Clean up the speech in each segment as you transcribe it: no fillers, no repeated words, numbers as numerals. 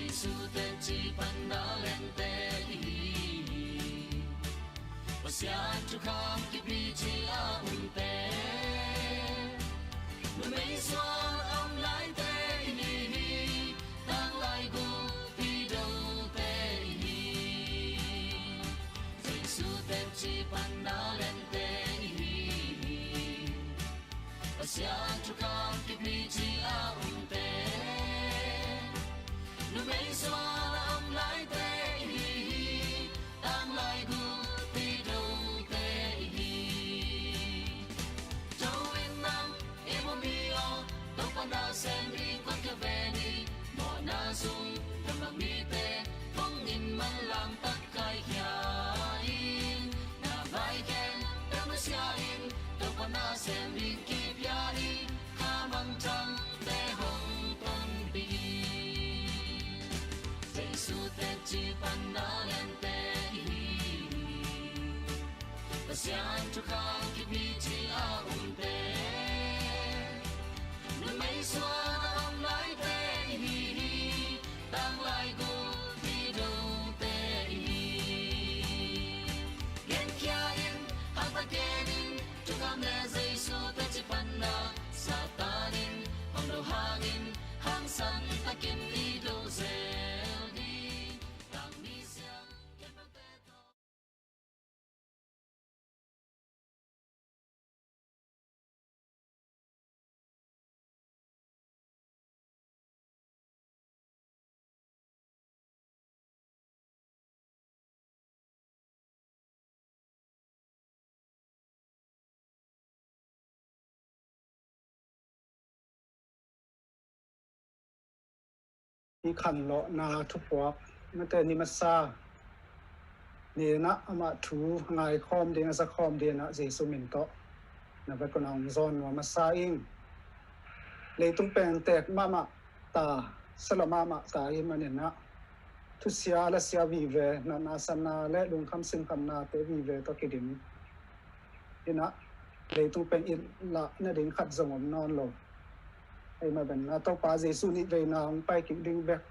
su te chi pandalente pasian chu kham ki bi chi a te nu mei suang am lai te ni tang lai gu pi do te ni su te chi pandalente pasian chu kham ki bi chi a te nu mei suang am lai te tang lai gu pi do te ni do in nam emo mi o do pa na sem ri kwat ka ve ni mo na sung tam mang mi te phong in man lam tak kai hia in na vai ken tam sia in do pa na sem ri ki pya i ha mang chang te hong ton bi su te chi pandalente pasian chu kham ki bi chi a te nu mei suan am lai te tang lai gu pi do te yen kya in ha ta kenin chu kham le zai su te chi panda satanin hong lo hangin hang san ta kin li do ze ni khan lo na thu pok na te ni masa ni na ama thu ngai khom de sa khom de na jesu min to na ba ko nang zon wa masa ing le tung pen tek mama ta salama ma ta i manin na thu sia la sia vi ve na sana le lung kham sim kham na te vi ve to ki dim ina le tung pen in la na ding khat zong om non lo ai mà bên na to pa jesu ni ve na ong pai king ding back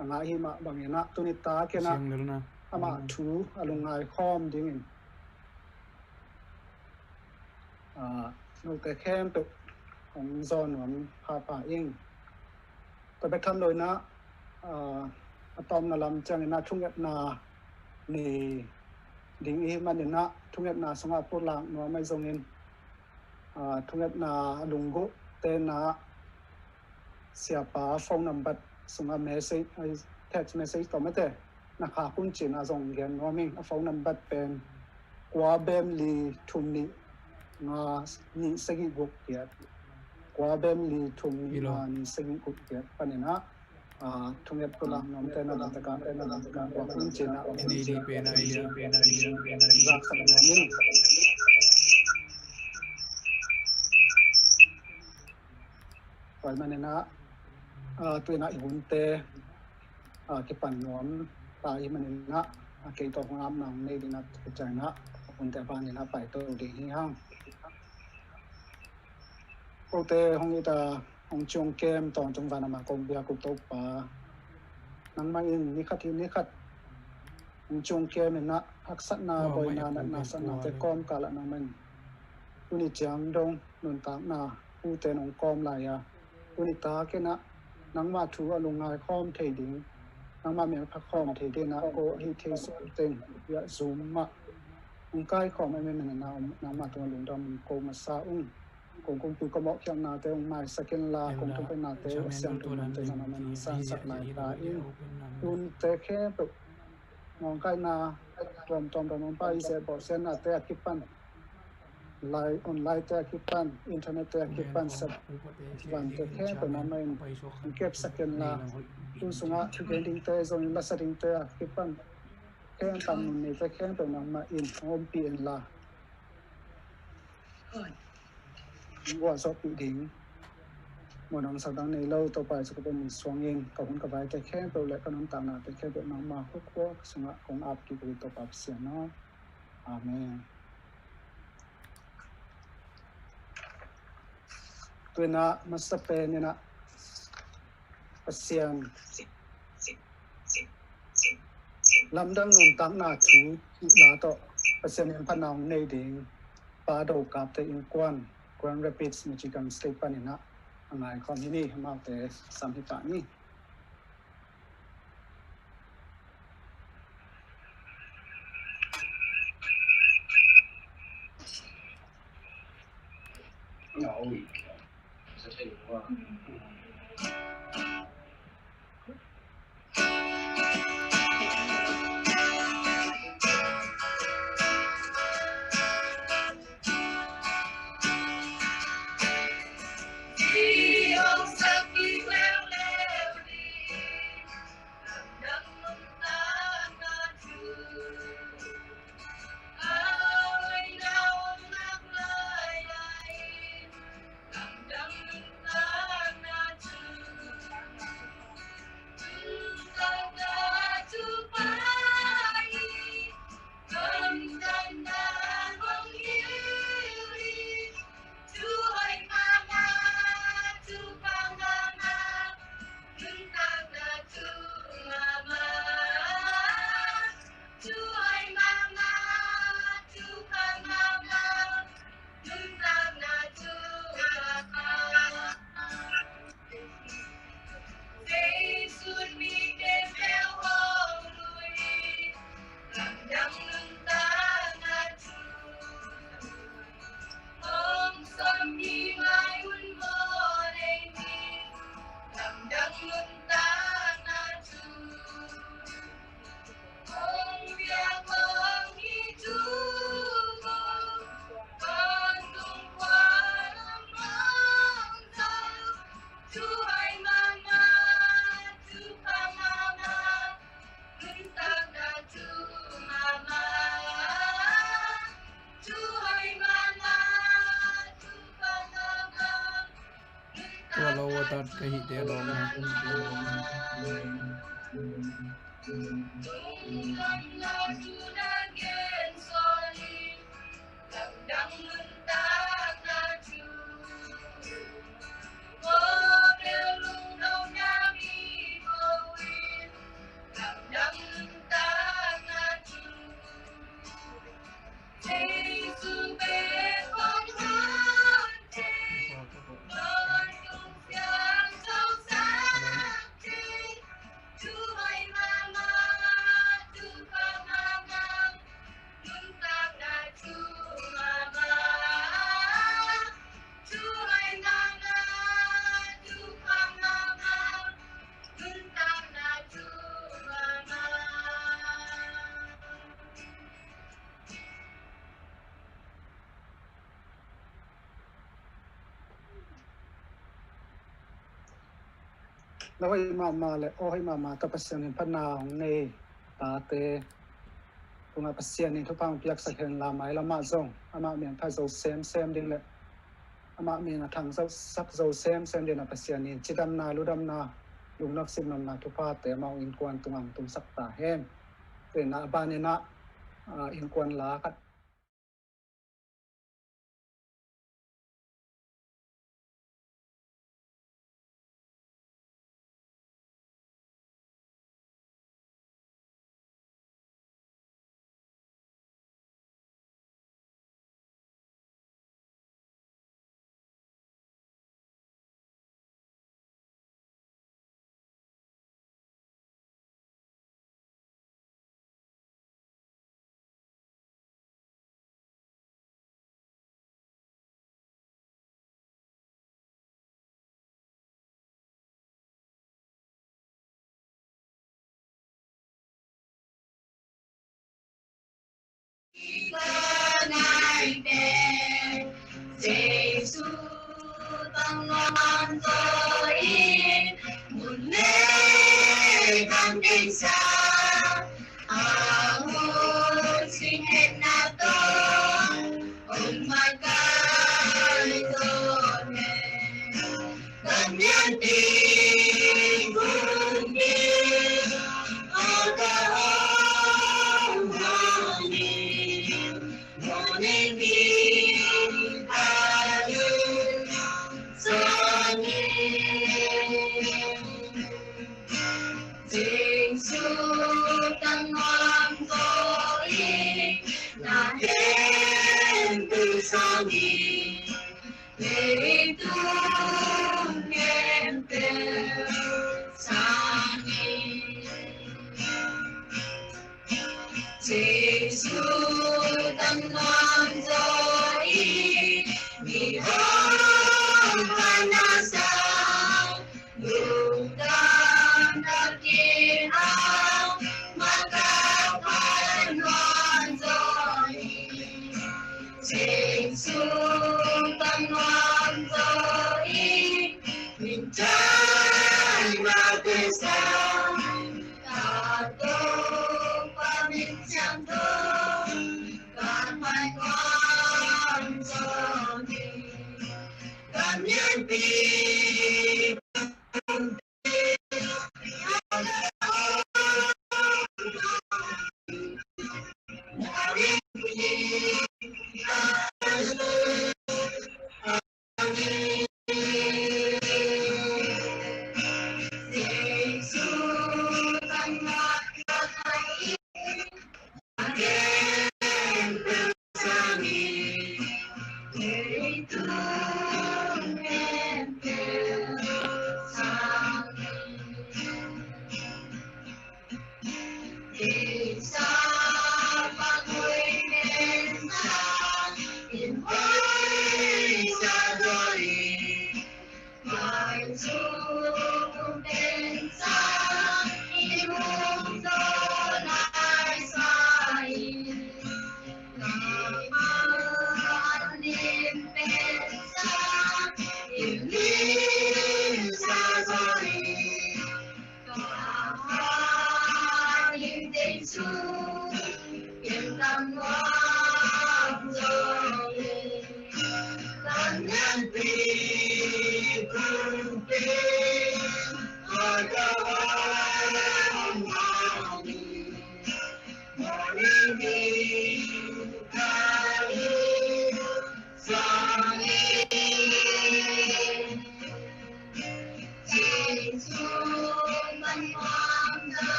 anga hi ma bangena tuni ta ke na ama thu alungai khom ding in no te khem to ong zon wan pa ing to be tham loi na atom na lam chang na thungat na ni ding hi man na thungat na songa pur lang no mai zong in thungat na lungu te na siapa phone number sunga message text message to mate na kha kun chin a zong gen noming a phone number pen kwa bem li thumni nga ni sagi guk ya kwa bem li thumni nga ni sagi guk ya panena thunget pula nom te na ta ka kwa kun chin a di pe na rak sa noming kwa manena tuina igunte ke pan nom ta i manina ke to ngam nang nei dina chana unte ban na pai to de hi hang ko te hong ita hong chung kem ton chung van ma kong bia ku to pa nang ma in ni khat hong chung kem na aksat na boy na san na te kom kala nang man uni chang dong nun ta na u te nong kom la ya uni ta ke na nang ma thu alungai khom thei ding nang ma me pha khom thei de na ko hi thei su teng ya zoom ma ung kai khom me na nang ma to lung dam ko ma sa kong tu ko mo kyang na te ung mai second la kong tu na te siang tu man te na man san sak lai ta in un te khe to ngong kai na tom pa i se bo sen na te akipan lai online te akipan internet te akipan sab van te khe to na main kep second la tu sunga thu ding te zong la setting te akipan khe tam ni te khe to na ma in home pin la wa so pi ding mo nang sa dang nei lo to pa su ko min swang in ka hun ka bai te khe to le ka nam ta na te khe to na ma ko sunga kong ap ki ko to pa sia no amen tuina masape ni na pasian làm đăng nôn tăng na chú là to pasien in pan nào này ding pa đầu cáp te in Grand Rapids Michigan State panina angai kon hini mau te samhita ni ôi sẽ thấy quá Tạt cái hít đeo đó màแล้วไอ้มาเลยโอ้ให้มาตะปัสเซียนพันนาของในตาเตตรงปัสเซียนนี่ทุกปังเปียกสักเห็นลาไม้ละมาส่งอามาเมียนพาโซเซมดิ่งเลยอามาเมียนทางสักโซเซมดิ่งปัสเซียนนี่จิดำนาลุดำนาลุงนักสิบนำนาทุกภาแต่มาอินกวนตรงตุงสักตาแห้งเป็นนาบานนี่นะอินกวนลาคัดGiêsu tăng ngon tôi một lễ tăng đến xa hôn xin hết na tôi ôn mai cái tôi gần nhân tình cùng đi ở cả ông hoàng đi một nên đi Sing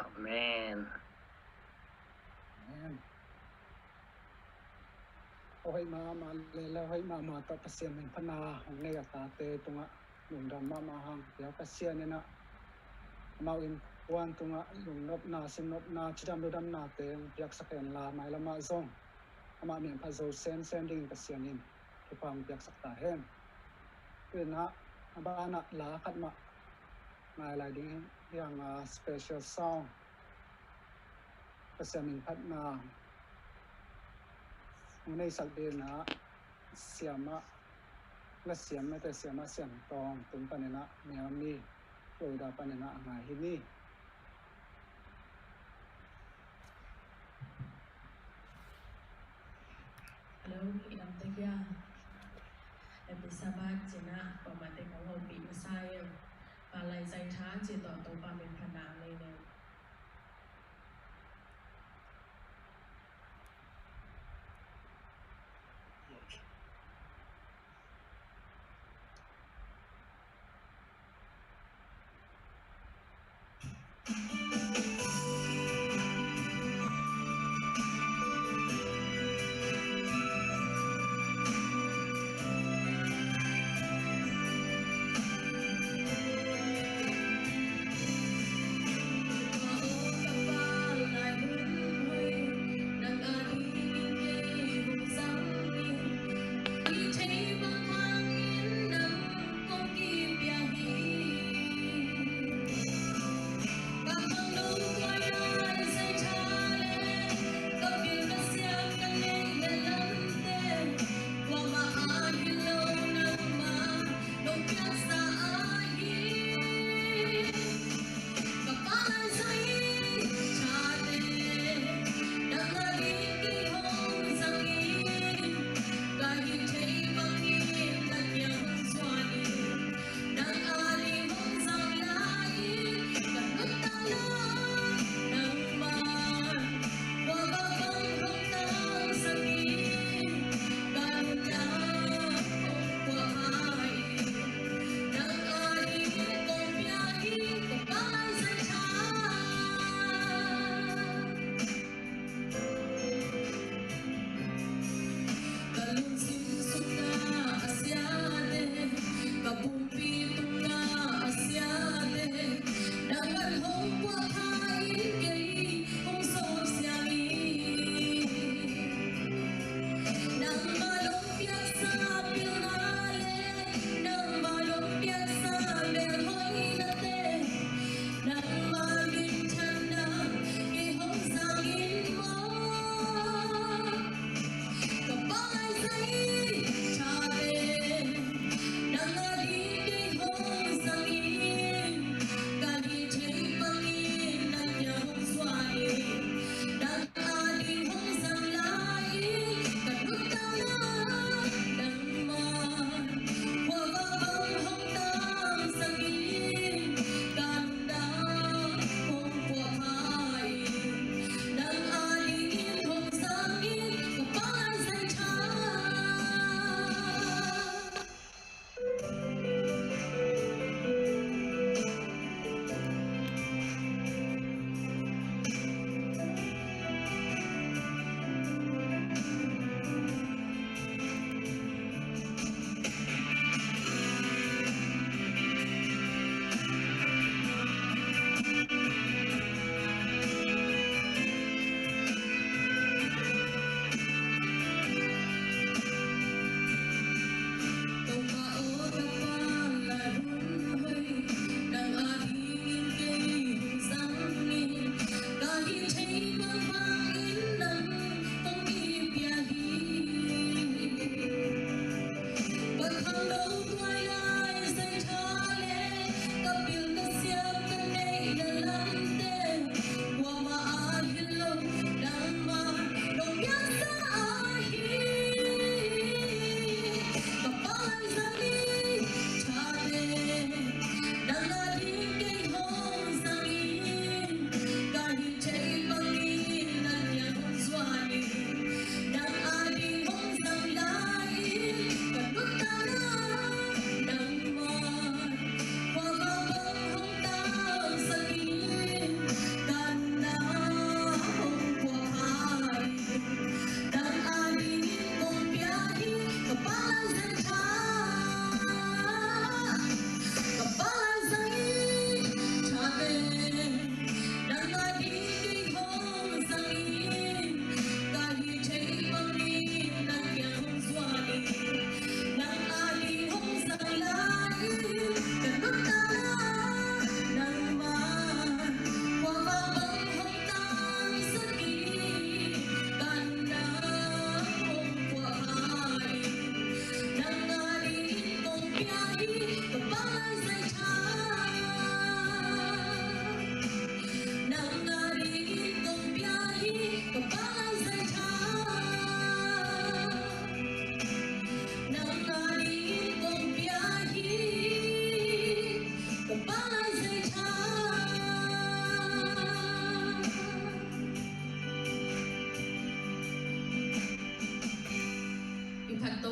Amen. Oi mama lela hoi mama ta pasien men pana hong ne ta te tunga lung dam mama hang ya pasien na mau in wan tunga lung nop na sim nop na chidam dam na te yak saken la mai lama zong ama men pa zo sen ding pasien in ke pang yak sak ta hen na ba na la khat ma mai lai ding yang special song pasien min phat naในสักเดือนนะเสียมะและเสียมไม่แต่เสียมะเสียมตองตุนปันนะเมียมีโดยดาปันนะหายที่นี่ Hello, idam tegya. Episabat jena pamate kau pi Messiah. Palai zai tha je to to pa men phana le ne.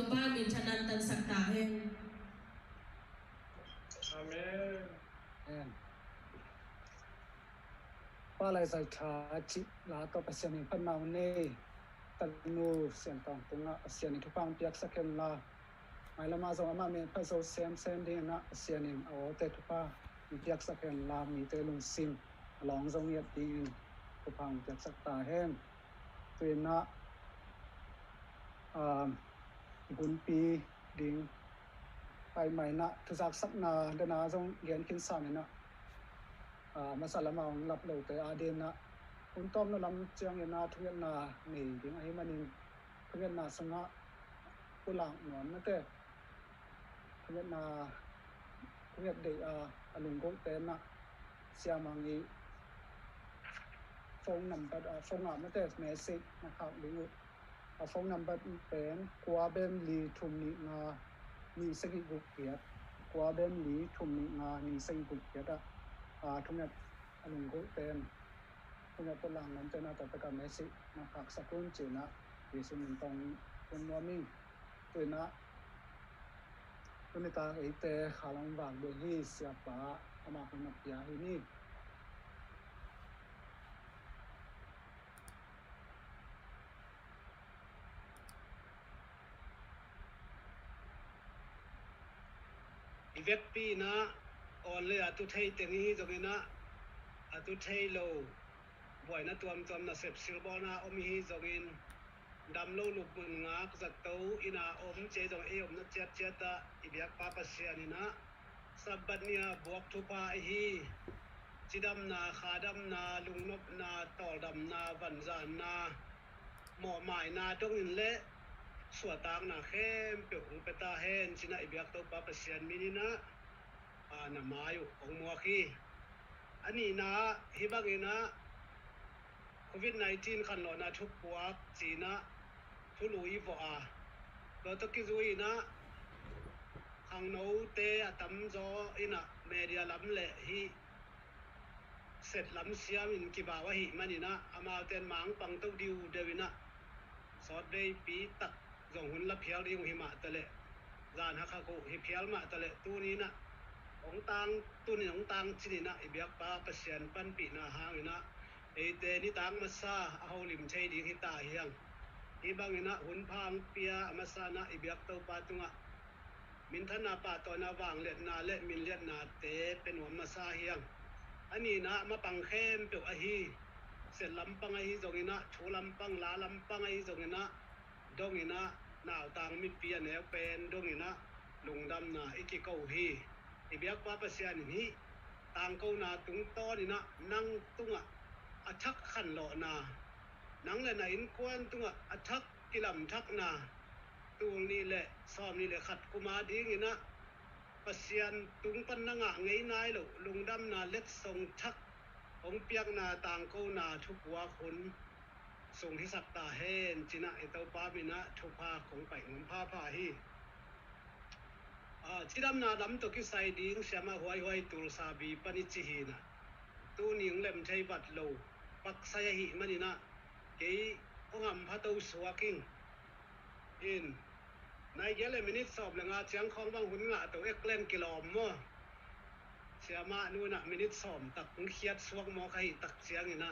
ba min chanan tan sakta hen Amen. pa lai sai tha chi la to pasian in phan naw ne tan nu sian tong tunga asian in thupang piak sakhen la mai lama zo ama me pha zo sem ding na asian in aw te thupa piak sakhen la mi te lung sim long zong yat ding thupang piak sakta hen tuina gun pi ding pai mai na thuzak sak na dana zong gen kin sa na masala ma ong lap lo te adin na un tom na lam chiang na thuyan na nei ding ai manin thuyan na sanga pulang non na te thuyan de alung gong te na siamangi phone number phone ma te message na khak ding phone number pen kwa ben li thum ni nga ni sagi gu kiat kwa ben li thum ni nga ni sagi gu kiat thuyan alung gong ten thuyan pulang nan te na ta ka message na khak sakun che na yesu min tong kun wa ming tuina tunita ite khalang wang de hi siapa ama kana pia hi ni ivek pi na on le atu thei te ni jogena atu thei lo boy na tuam na sep silbo na omi hi jogin dam lo lu bun nga zat to ina om che jong e om na chat ta ibyak pa pa sia ni na sabat nia buak thu pa hi chidam na khadam na lungnop na tol dam na van zan na mo mai na dong in le sua tang na khem pe ung pe ta hen china ibyak to pa pa sian mi ni na na mayu ong mo khi ani na hibangina COVID-19 kan lo na thuk puak china thului vo lo to ki zui na hang no te atam zo ina media lam le hi set lam siam in ki ba wa hi manina ama ten mang pang to diu devina sot dei pi tak zong hun la phial ri hi ma tale zan ha kha ko hi phial ma tale tu ni na ong tang tu ni ong tang chini na ibyak pa pasian pan pi na hangina te ni tang masa a holim chei di hi ta hiang ibangina hun phang pia amasa na ibyak to pa tunga min thana pa to na wang let na le min let na te penwa masa hiang ani na ma pang khem pe a hi se lampang a hi zongina thu lampang la lampang a hi zongina dongina naw tang mi pia ne pen dongina lungdam na iki ko hi ibyak pa pasian hi tang ko na tung to ni na nang tunga athak khan lo na nang le na in kwan tunga athak kilam thak na tul ni le som ni le khat kuma ding ina pasian tung pan na nga ngei nai lo lungdam na let song thak ong piak na tang ko na thukwa khun song hi sak ta hen china etau pa bina thupa khong pai ngom pha pha hi chidam na dam to ki sai ding siama huai tul sa bi pani chi hi na tu ning lem thei bat lo pak sai hi manina ke ongam pha to swaking in nai gele minute sob la nga chiang khong bang hun nga to eklen kilom mo siama nu na minute som tak khiat suak mo khai tak chiang ina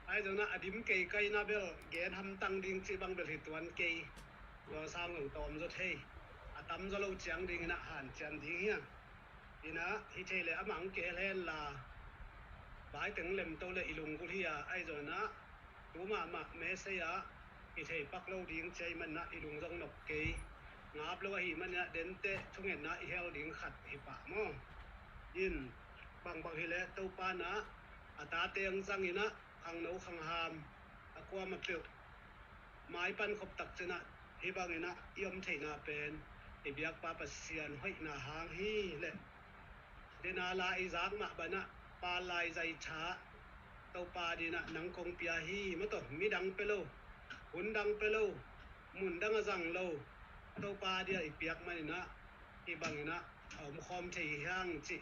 ai jong na adim ke kai na bel gen ham tang ding chi bang bel hi tuan ke lo sang lo tom zo thei atam zo lo chiang ding na han chan ding hiang ina hi thei le amang ke len la bai teng lem to le ilung ku hi ai zo na tu ma me se ya hi thei pak lo ding chei man na ilung jong nok ke ngap lo hi man ya den te thungen na i hel ding khat hi pa mo in bang hi le to pa na ata teng sang ina khang no khang ham akwa ma tlu mai pan khop tak chena hi bang ina yom thei na pen e biak pa pa sian hoi na hang hi le dena la i zak ma bana pa lai zai tha to pa dina nang kong pia hi ma to mi dang pelo hun dang pelo mun dang azang lo to pa dia i piak manina hi bang ina om khom thei hang chi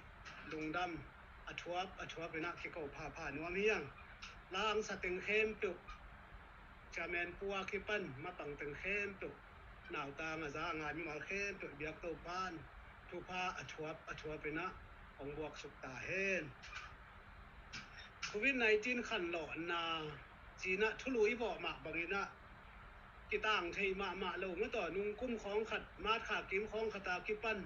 lungdam athuap ina ki ko pha nuam hiang lang sa teng khem tu chamen puwa ki pan ma pang teng khem tu หนาวตางาซางานมีมาเข้นตัวเบียกตัวบ้านทุพาอชัวไปนะของบวกสุกตาเฮนโควิด-19ขันหล่อนาจีนะทุลุยบอกมาบางทีนะกิต่างเทมาเราเมื่อต่อนุ่งกุ้มของขัดมาขากิมของขตากิปัน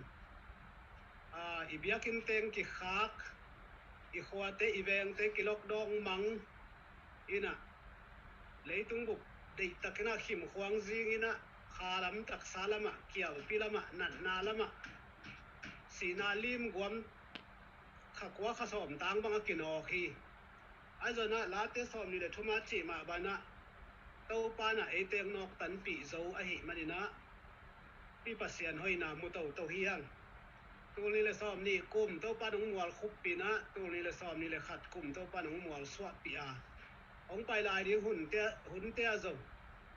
อีเบียกินเตงกิขากอีขวาเตอีแวงเตกิลอกดองมังอีน่ะเลยตุงบุกเด็กตะกินะขิมขวางซีอีน่ะคาลัมตักซาลามะเกี่ยวปีลามะนัดนาลามะสีนาลิมกวมขักว่าขสอมตังบังกินออกฮีไอ้เจ้าน่ะลาเตสอมนี่แหละทุมาจีมาบานะเต้าปานะเอเตงนอกตันปีโซอหิมันนี่นะปีปัสเซียนห้อยนามุเต้าเฮียงตัวนี้เลยซ้อมนี่กุมเต้าปาหนงมัวคุบปีนะตัวนี้เลยซ้อมนี่เลยขัดกุมเต้าปาหนงมัวสวดปีอาองไปลายดีหุ่นเตะจง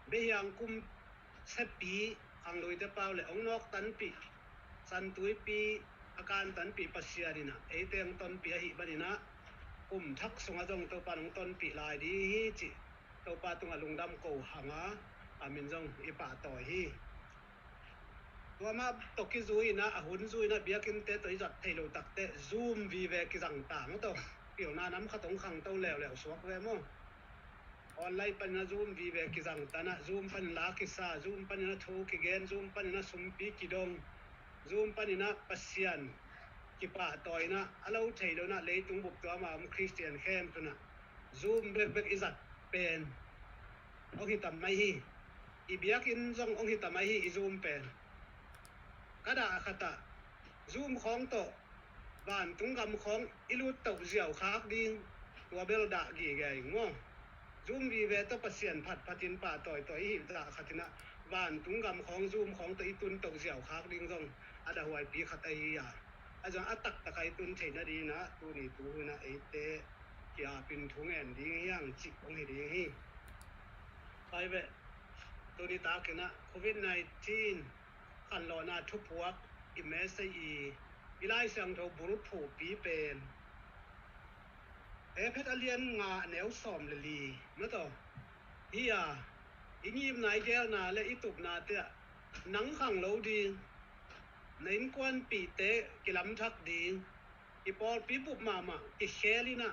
เบียงกุมเซปีขังลอยเตเปล่าเลยองนอกตันปีสันตุยปีอาการตันปีปัสเซียนี่นะเอเตงต้นปีอหิบันนี่นะกุมทักสงจงเต้าปาหนงต้นปีลายดีฮีจิเต้าปาตุงลุงดำโกหังอามินจงอีป่าต่อยฮีตัวมาตกิซุยนะหุ่นซุยนะเบียกินเตตัวจัดเทโลตักเตซูมวีเวกิจังต่างตัวเกี่ยวน้ำขตงขังเต้าแล้วสวกเวมออนไลน์ปัญญาซูมวีเวกิจังตานะซูมปัญลากิซาซูมปัญญาทูกิเกนซูมปัญญาสุมปีกิดงซูมปัญญาปัสเซียนกิป่าต่อยนะอาเราเทโลนะเลยตุงบุกตัวมาคริสเตียนเข้มตัวนะซูมเบกอิจัดเป็นองค์หิตาไม่ฮีอีเบียกินจงองค์หิตาไม่ฮีอีซูมเป็นกระดาษขตาซูมของโตบ้านตุงกำของอิลุตเต่าเสี่ยวคากดิงตัวเบลดากี่แกงง้อซูมวีเวตปัสเซียนผัดพัดินป่าต่อยหิตาขัดนะบ้านตุงกำของซูมของตัวอิตุนเต่าเสี่ยวคากดิงจงอาดาหวยปีขัดไอยาอาจารย์อัตักตะไคตุนเทนดีนะตัวนี้ตัวนะไอเตะที่อาเป็นทุ่งแอนดีย่างจิกองหิดีฮีไปเวตัวนี้ตากินะโควิด-19ขันรอนาทุบพวกอิเมสอีไลเสียงโทบุรุษผูปีเป็นเพชรเลียนงาแนวสอมลีเมื่อต่อฮียอีนีมนายแก้วนาและอีตุกนาเตะหนังขังเหลาดีในกวนปีเตะกิลำทักดีอีปอลปีบุบมาอีเชลีนะ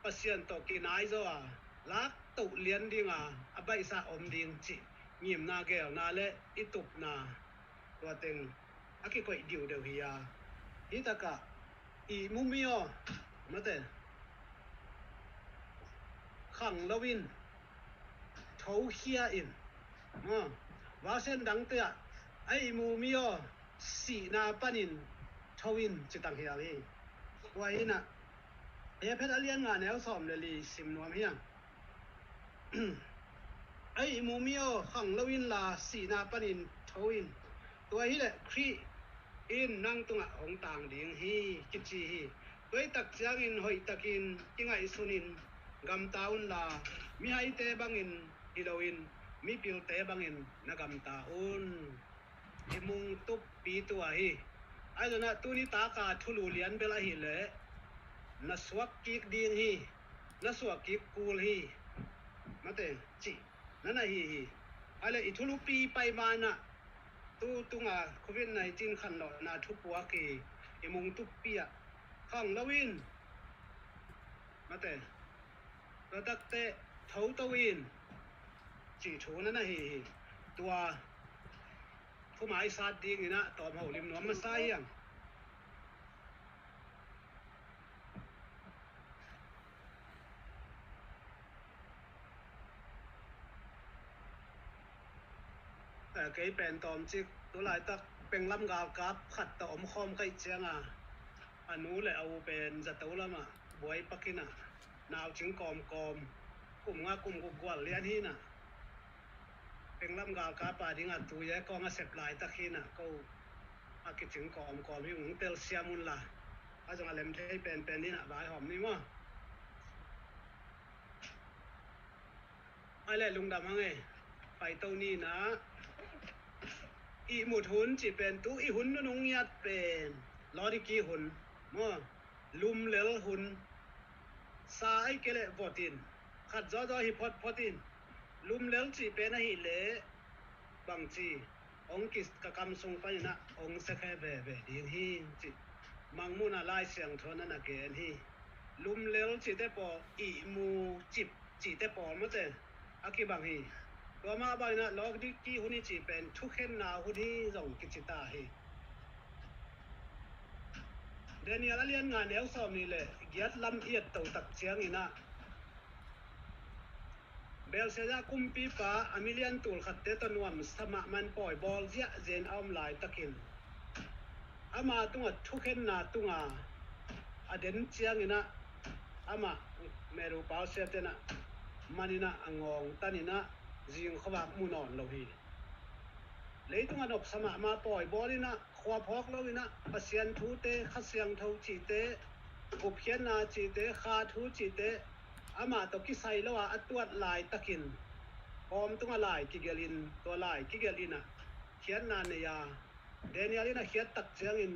ปัสเซียนตกินายจ้าลักตุเลียนดีงาอบัยสะอมดีจิงีมนาแก้วนาและอีตุกนาตัวเต็งอากิก็ดิวเดียวฮียาฮิตากะอีมุมิโอมาเตขังลวินเท้าเฮียอินว่าเส้นดังเตะไอมุมิโอสีนาปนินทวินจิตังเฮียลีว่าอินะเพชรเลียนงานแนวสอมเลลีสิมนวมเฮียไอมุมิโอขังลวินลาสีนาปนินทวินตัวฮีแหละครีอินนั่งตรงองต่างดิ่งฮีกิจีฮีตัวตักเสียงอินหอยตักินจิงไอสุนินกำตาอุนลามีไฮเตบังอินฮิโลอินมีปิลเตบังอินนักำตาอุนอิมุงตุบปีตัวฮีไอ้เจ้าหน้าตัวนี้ตากาทุลุเลียนเบลาฮีเล่นัสวกกิกดิ่งฮีนัสวกกิกกูลฮีมาเตจินั่นน่ะฮีอะไรอิทุลุปีไปมานะตุงโควิด-19ขันหลอนาทุบปัวกีอิมุงตุบปีขังลวินมาเตะระดักเตะเท้าตวินจีโฉนั่นนะฮีตัวผู้หมายซาดดีนี่นะตอมหัวริมน้ำมาใส่ยังแต่เกย์เป็นตอมจิกตัวลายตักเป็นลำกากับขัดตอมคอมไก่เจียงอนุเลยเอาเป็นจัตุลมาบวยปักกินะนาวจึงกอมกลุ่มกลุ่มกวนเลี้ยนที่น่ะเป็นลำกากับป่าดิ่งตัวแย่ก็มาเสพลายตะกี้น่ะก็อากิจึงกอมที่หุงเตลเซียมุนละอาจารย์เล่มที่เป็นนี่น่ะใบหอมนี่มั้งไอ้เล่ลุงดำมั้งไงไปเต้านี่นะอีหมุดหุ่นจีเป็นตู้อีหุ่นนุ่งยัดเป็นล้อดิกีหุ่นมั้งลุมเลี้ยหุ่นสายเกล็ดพอตินขัดจอฮิพอตินลุมเลี้ยจีเป็นหิเล่บางจีอ ong kis ka kam sung pa na ong sa khe be ding hi chi mang mu na lai siang thon na ke hi lum lel chi te po I mu chip chi te po mo te aki bang hi to ma ba na log di ki hu ni chi pen thu khen na hu ni zong ki chi ta hi Daniel alian nga neu som ni le giat lam iet to tak chiang ina bel se ja kumpi pa amilian tul khatte to nuam sama man poi bol zia zen om lai takin ama tunga thuken na tunga aden chiang ina ama meru pau se tena manina angong tanina jing khawa munon lo hi leitunga nop sama ma poi bolina khwa phok lo ina pasian thu te khasiang tho chi te uphian na chi te kha thu chi te ama to ki sai lo a atuat lai takin om tunga lai ki gelin to lai ki gelina khian na ne ya Danielina khiat tak chiang in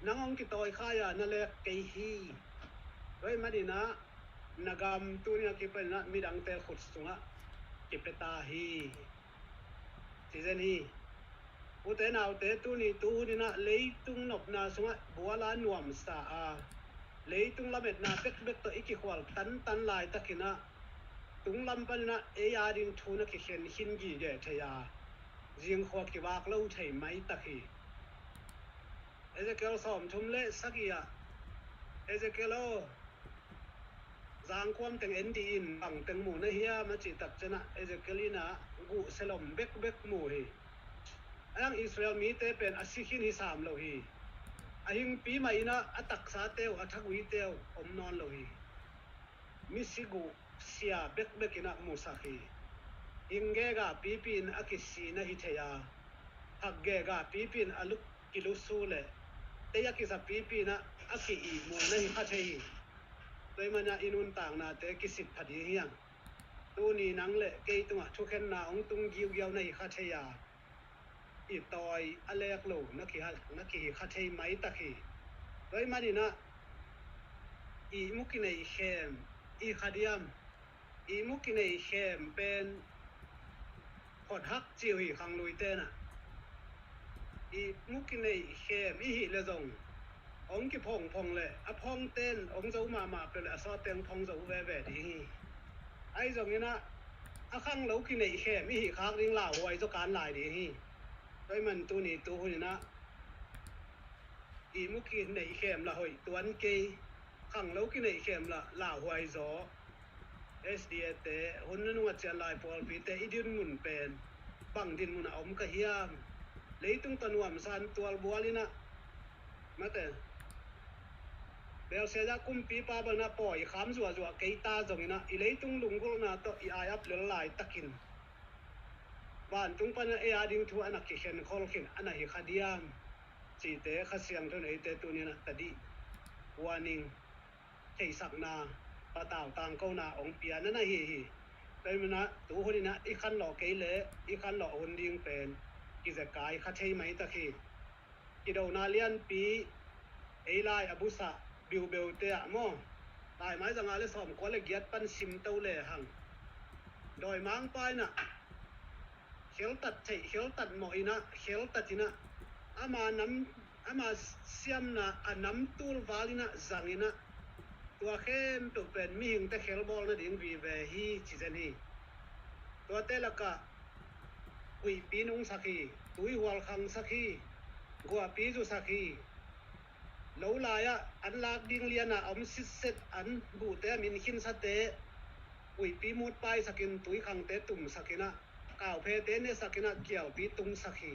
nangong ki toy khaya na le ke hi roi madina nagam tunia ki pa na midang te khut sunga ki peta hi tizen hi ute naw te tu ni tu ni na leitung nop na sunga buala nuam sa a leitung lamet na bek to iki khwal tan lai takina tung lam pan na e ya ding thu na ki khen hin gi ge thaya jing khwa ki wak lo thei mai takhi Ezekiel som thum le sakia Ezekiel giang kwam teng endi in bang teng mu na hiya ma chi tak chana Ezekielina gu selom bek mu hi ang Israel mi te pen asikhin hi sam lo hi ahing pi mai na atak sa teu athagui teu om non lo hi mi sigu sia bek ina mu sakhi inge ga pipin akisi na hi theya hagge ga pipin aluk kilu su le te ya ki sa pipina aki I mu na hi khathei toy mana inun tang na te kisit phadi hiang tu ni nang le ke tunga thukhen na ong tung giu na hi khatheya I toy alek lo na ki khathei mai takhi toy mani na I mukinei khem I khadiam I mukinei khem pen khot hak chiu hi khang lui te na I mukinei khem I hi le zong ong ki phong le a phong ten ong zo ma pe le so teng phong zo ve di ai zong ina a khang lo ki nei khem I hi khak ding la hoi zo kan lai di hi toy man tu ni tu hu na I mukinei khem la hoi tuan ke khang lo ki nei khem la hoi zo SDA te hun nu nga cha lai pol pi te idin mun pen bang din mun om ka hiam leitung tanuam san tual bualina mate bel se ja kumpi pa ba na poi kham zua ke ta zongina I leitung lungul na to I ayap le lai takin ban tung pan e ading thu anak ki khen khol khin ana hi khadiam chi te khasiang thon ei te tu ni na tadi warning thei sak na patao tang ko na ong pia na hi kai mana tu honi na I khan lo ke le I khan lo hon ding pen ki za kai kha thei mai ta khi ki do na lian pi ei lai abusa biu te mo tai mai zanga le som ko le giat pan sim to le hang doi mang pai na khel tat mo ina khel tatina ama siam na anam tul valina zangina tua khem tu pen mi hing te khel bol na ding vi ve hi chi zen hi tua te laka ui pinung sakhi tui wal khang sakhi gua pi ju sakhi lo la ya an lak ding liana om set an bu te min khin sa te ui pi mut pai sakin tui khang te tum sakina kaw phe te ne sakina kiao pi tung sakhi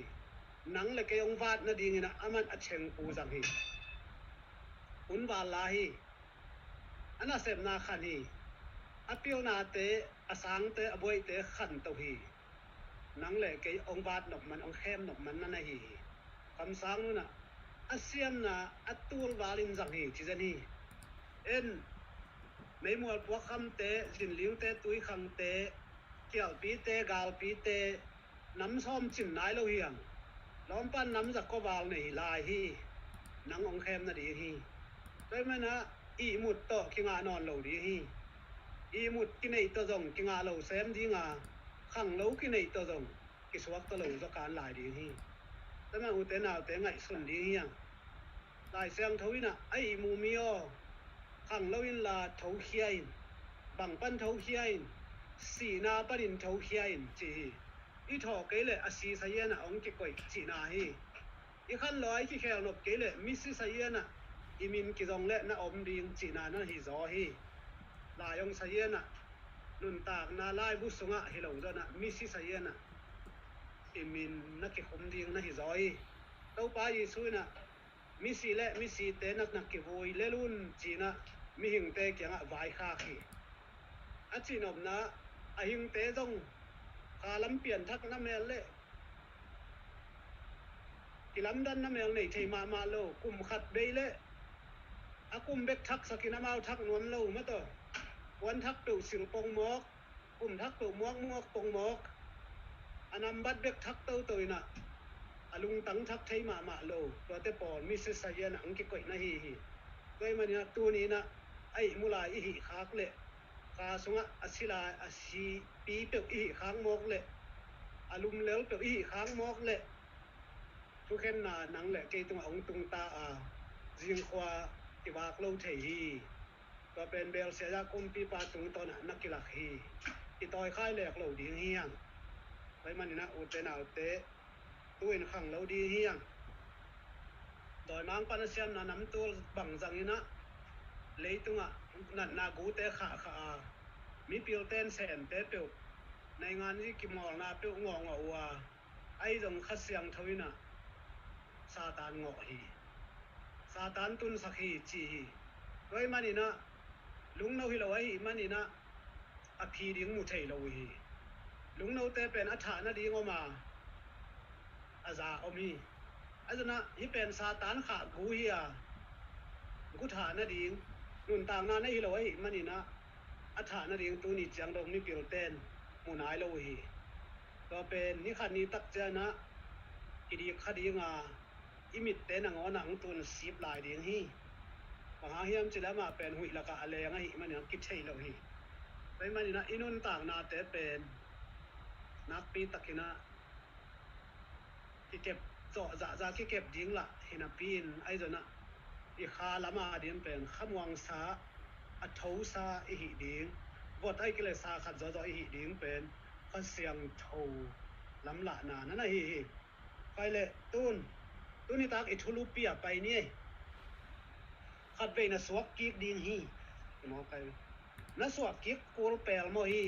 nang le ke ong wat na ding ina aman a cheng pu jang hi un wa la hi ana sep na khan hi apil na te asang te aboi te khan to hi nang le ke ong wat nok man ong khem nok man na hi kam sang nu na asiam na atul walin jang hi chi jan hi en mei mual pwa kham te sin liu te tui khang te kiao pi te gal pi te nam som chin nai lo hiang lom pan nam za ko wal nei lai hi nang ong khem na di hi toy mana I mut to kinga non lo di hi I mut ki nei to zong kinga lo sem di nga khang lo ki nei to zong cái số tao lâu cho cán lại đi hiแต่มาอุเตนาวเตงไงส่วนดีเฮียลายเสียงทวินะไอ้มูมิโอขังเลวินลาทวเขียนบังปันทวเขียนสีนาปดินทวเขียนจีอีทอเกลอสีสายนะองเกก่อยจีนาฮีอีขันลอยที่แค่นบเกลมิสสายนะอีมินกิจงเละนะอมดิงจีนานะฮิจอฮีลายองสายนะนุนตากนาลายบุษงะฮิโลดนะมิสสายนะอีมินนักเก็บอมดิงนะฮิจอยเต้าป้ายิสุนะมิสิเละมิสิเตนักนักเก็บวยเลลุนจีนะมิหิงเตเกียงอ่ะวายข้าขี้อาจีนอบนะอาหิงเตจงคาลัมเปลี่ยนทักน้ำเมลเละกิลัมดันน้ำเมลในไทยมาโลกุมขัดเบยเละอากุมเบกทักสกินามาวทักนวลโลมาต่อวันทักเปียวสิงปงมอกกุมทักเปียวมอกปงมอกอันนำบัดเบกทักเต้าตัวน่ะอลุงตั้งทักไทยมาโลตัวเตปอนมิสสายนะอังกิก่อยนะฮีด้วยมันเนี่ยตัวนี้นะไอ้มุลาอิหิขากเละกาสงะอศิลาอสีปีเปียวอิหิค้างมอกเละอลุมเลี้ยวเปียวอิหิค้างมอกเละทุกเข็นน่ะหนังเละเกตุงองตุงตาจิงควาติวากโลเทฮีก็เป็นเบลเซียกุมปีปาตุงตอนนักกีฬาฮีที่ต่อยค่ายแหลกโลดีเฮียงไว้มันนี่นะอุเตนาอุเตตัวเองขังเราดีเฮียงโดยมังปันเสียมนะน้ำตัวบังจังนี่นะเลยตุงนั่นนากูเตะขามีเปียวเต้นแสนเตะเปียวในงานนี้กิมอลนาเปียวงอว่าไอ้ตรงขัดเสียงทวินะซาตานงอฮีซาตานตุนสักฮีจีฮีด้วยมันนี่นะลุงเราฮิโลไอ้มันนี่นะอภิดิงมุเทโลฮีลุงเราเตะเป็นอัฐานะดีงอมาอาซาอมีไอ้ตัวน่ะที่เป็นซาตานขากูเฮียกูฐานะดีนุนต่างนาในฮิโลไอ้มันนี่นะอัฐานะดีตัวนี้จังดงมีเปียวเต้นมูนายโลฮีก็เป็นนิขันนี้ตักเจนะอีดีคดีงาอิมิตเต้นงอหนังตุนสีบลายดีฮีมหาเฮียมจิแล้วมาเป็นหุยละกะอะไรไงมันเนี่ยกิจเชยโลฮีไปมันนี่นะอินุนต่างนาเตเป็นนักปีตักนะที่เก็บเจาะจะที่เก็บยิงละเห็นปีนไอ้ตัวน่ะอีขาละมาเดียนเป็นขมวังซาอัฐูซาอิหิดิงบทไอ้กิเลสาขัดจ่ออิหิดิงเป็นข้าเสียงโถลำละนานั่นน่ะฮิไปเลยตุนนี่ตากอิทุลุปียไปนี่ขัดไปนะสวกกิกดิงฮีหมอไปนะสวกกิกโกลเปลโมฮี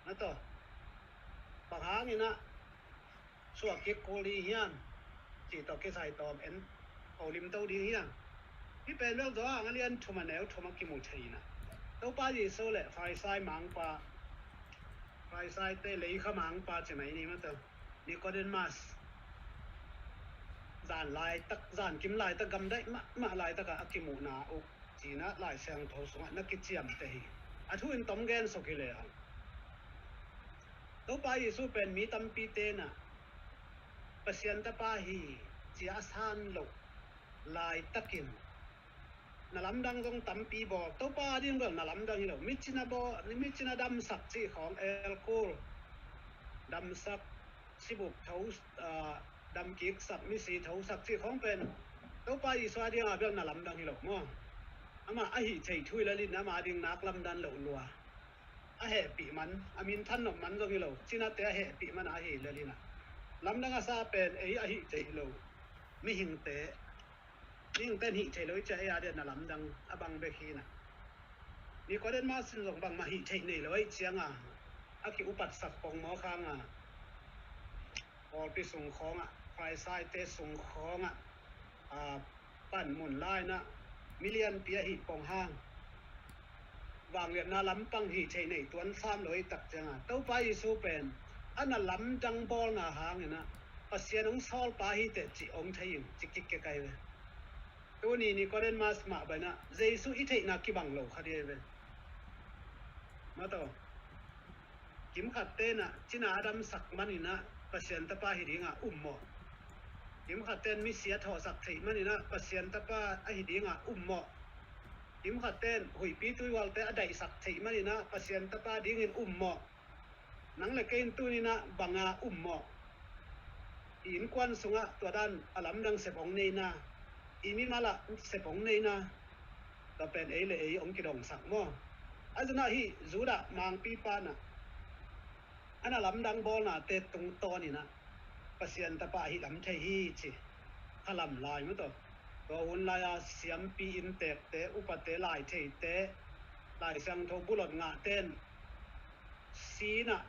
นะต่อปากหานี่นะสวกกิกโกลีเฮียนจีต่อเกสายตอมเอ็นเอาลิมเต้าดีเฮียนพี่เป็นเรื่องตัวงั้นเรียนทุมันแนวทุมันกิมุทีนะตัวป้าจีโซเล่ไฟไซมังป้าไฟไซเตะเลยขมังป้าใช่ไหมนี่มันตัวนี่ก็เดินมาจานลายตักจานกิมลายตักกำได้มาลายตักอะกิมุนาอุจีนะลายเสียงโทสงนักกิจยามเตะอะทุนต้มแกนสกิเลอะตัวป้าจีสู้เป็นมีตั้มปีเตนะเปอร์เซ็นต์ตะป้าฮีจีอาสานโลลายตักกินนาลำดังตรงตั้มปีบอกตัวป้าดิ้งเรื่องนาลำดังนี่หรอมิจินาบอนี่มิจินาดำสักที่ของแอลกอฮอล์ดำสักสิบุกเท้าดำกิกสักมิสีเท้าสักที่ของเป็นตัวป้าอีสวาดิ้งเรื่องนาลำดังนี่หรอมั่งอามาไอหิเฉยช่วยแล้วลินอามาดิ้งนักลำดันเหล่าลัวอาเหปีมันอามินท่านหนกมันตรงนี้หรอจินาเตะเหปีมันอาเหแล้วลินะลำดังอาซาเป็นไอ้อาหิเฉยโลไม่หิงเตะนี่หิงเต้นหิเฉยเลยจะไอ้อาเดียนลำดังอาบังเบคีนะนี่ก็เดินมาสิลงบังมาหิเฉยนี่เลยเชียงอากิอุปัตสักปองหมอค้างพอไปส่งของไฟไซเตะส่งของปั่นหมุนไล่นะมิเลียนเปียหิปองห้างวางเรียนนาลำปังหิเฉยนี่ตัวซ้ำเลยตักเชียงเต้าไปสู้เป็นอันนั้นลำดังบอลน่ะหางเนี่ยนะปัสเซียนองซอลปาฮิเตจิองไทยจิกเกไกเวตัวนี้ก็เดินมาสมาไปนะเจสุอิเทนักกิบังโลคดีเวมาต่อกิมขัดเตนะจินาดำสักมันนี่นะปัสเซียนตะปาฮิดิงอุ้มหมอกิมขัดเตนมิเสียทอสักไทยมันนี่นะปัสเซียนตะปาฮิดิงอุ้มหมอกิมขัดเตนหุยปีตุยวอลเตอได้สักไทยมันนี่นะปัสเซียนตะปาดิ้งอุ้มหมอนังเล็กเกินตัวนี้นะบังอุ้มหมอ อินควันสุงะตัวด้านอลัมดังเสพองในนาอีมีมาละเสพองในนาแต่เป็นเลยองกิดองสักมั่วอาจจะน่าฮีจูดะมังปีปานะอันอลัมดังบอลน่ะเตะตรงตัวนี่นะปัสยันตะปะฮีลำไทยฮีจีขลัมลายมั้งตัวหุ่นลายเสียมปีอินเตะเตะอุปเตะลายเทเตะลายสังทบุรุษงาเต้นสีน่ะ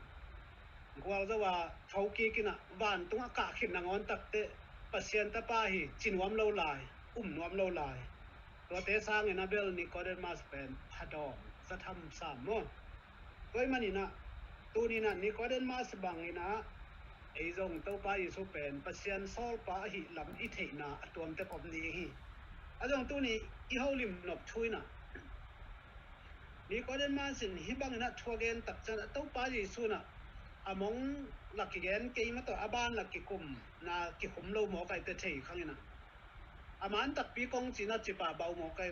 กว่าจะว่าเขากีกินะบ้านตรงอากาศขึ้นนางอนตักเตะปัสยันตะปะฮีจินวมโลลายนวมโลลายตัวเตะสร้างเงินเบลนิโคเดมาสเป็นฮัดดอมจะทำสามมั้งก็มันนี่นะตัวนี้นะนิโคเดมาสบังนี่นะไอ้จงตัวไปสุเป็นปัสยันโซลปะฮีลำอิเทนะตัวมันจะกบนี้ฮีไอ้จงตัวนี้อีเขาลิมนกช่วยนะนิโคเดมาสินฮิบังนะทัวเกนตักจันตัวไปสุนะมองหลักเกณฑ์เกี่ยมาตัวบ้านหลักกุมนะกิคุมโลหมอไก่เตะเทยข้างนี้นะมันตักปีกงจีน่าจิบเบาหมอไก่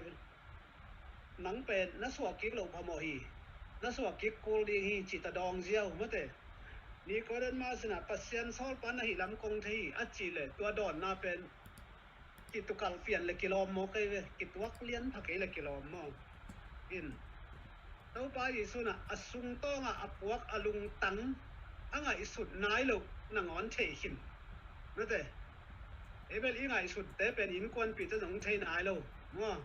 หนังเป็นนักสวกิกโลพมฮีนักสวกิกกูลีฮีจิตดองเจียวมั้งเตนี่ก็เดินมาสนะปัสยันซอลปันนะฮีลำกงทีอัจจิเลยตัวดอนน่าเป็นกิตุกัลเฟียนเลยกิโลหมอไก่เวกิตวักเลียนผักเลยกิโลหมออินตัวไปสุนะอสุงต้องอ่ะปวกอลุงตังอ่างไอสุดนายลูกนางอนเทหินนั่นเองเบลอีไงสุดเตเป็นอินควันปีจะต้องเทนายลูกมั้ง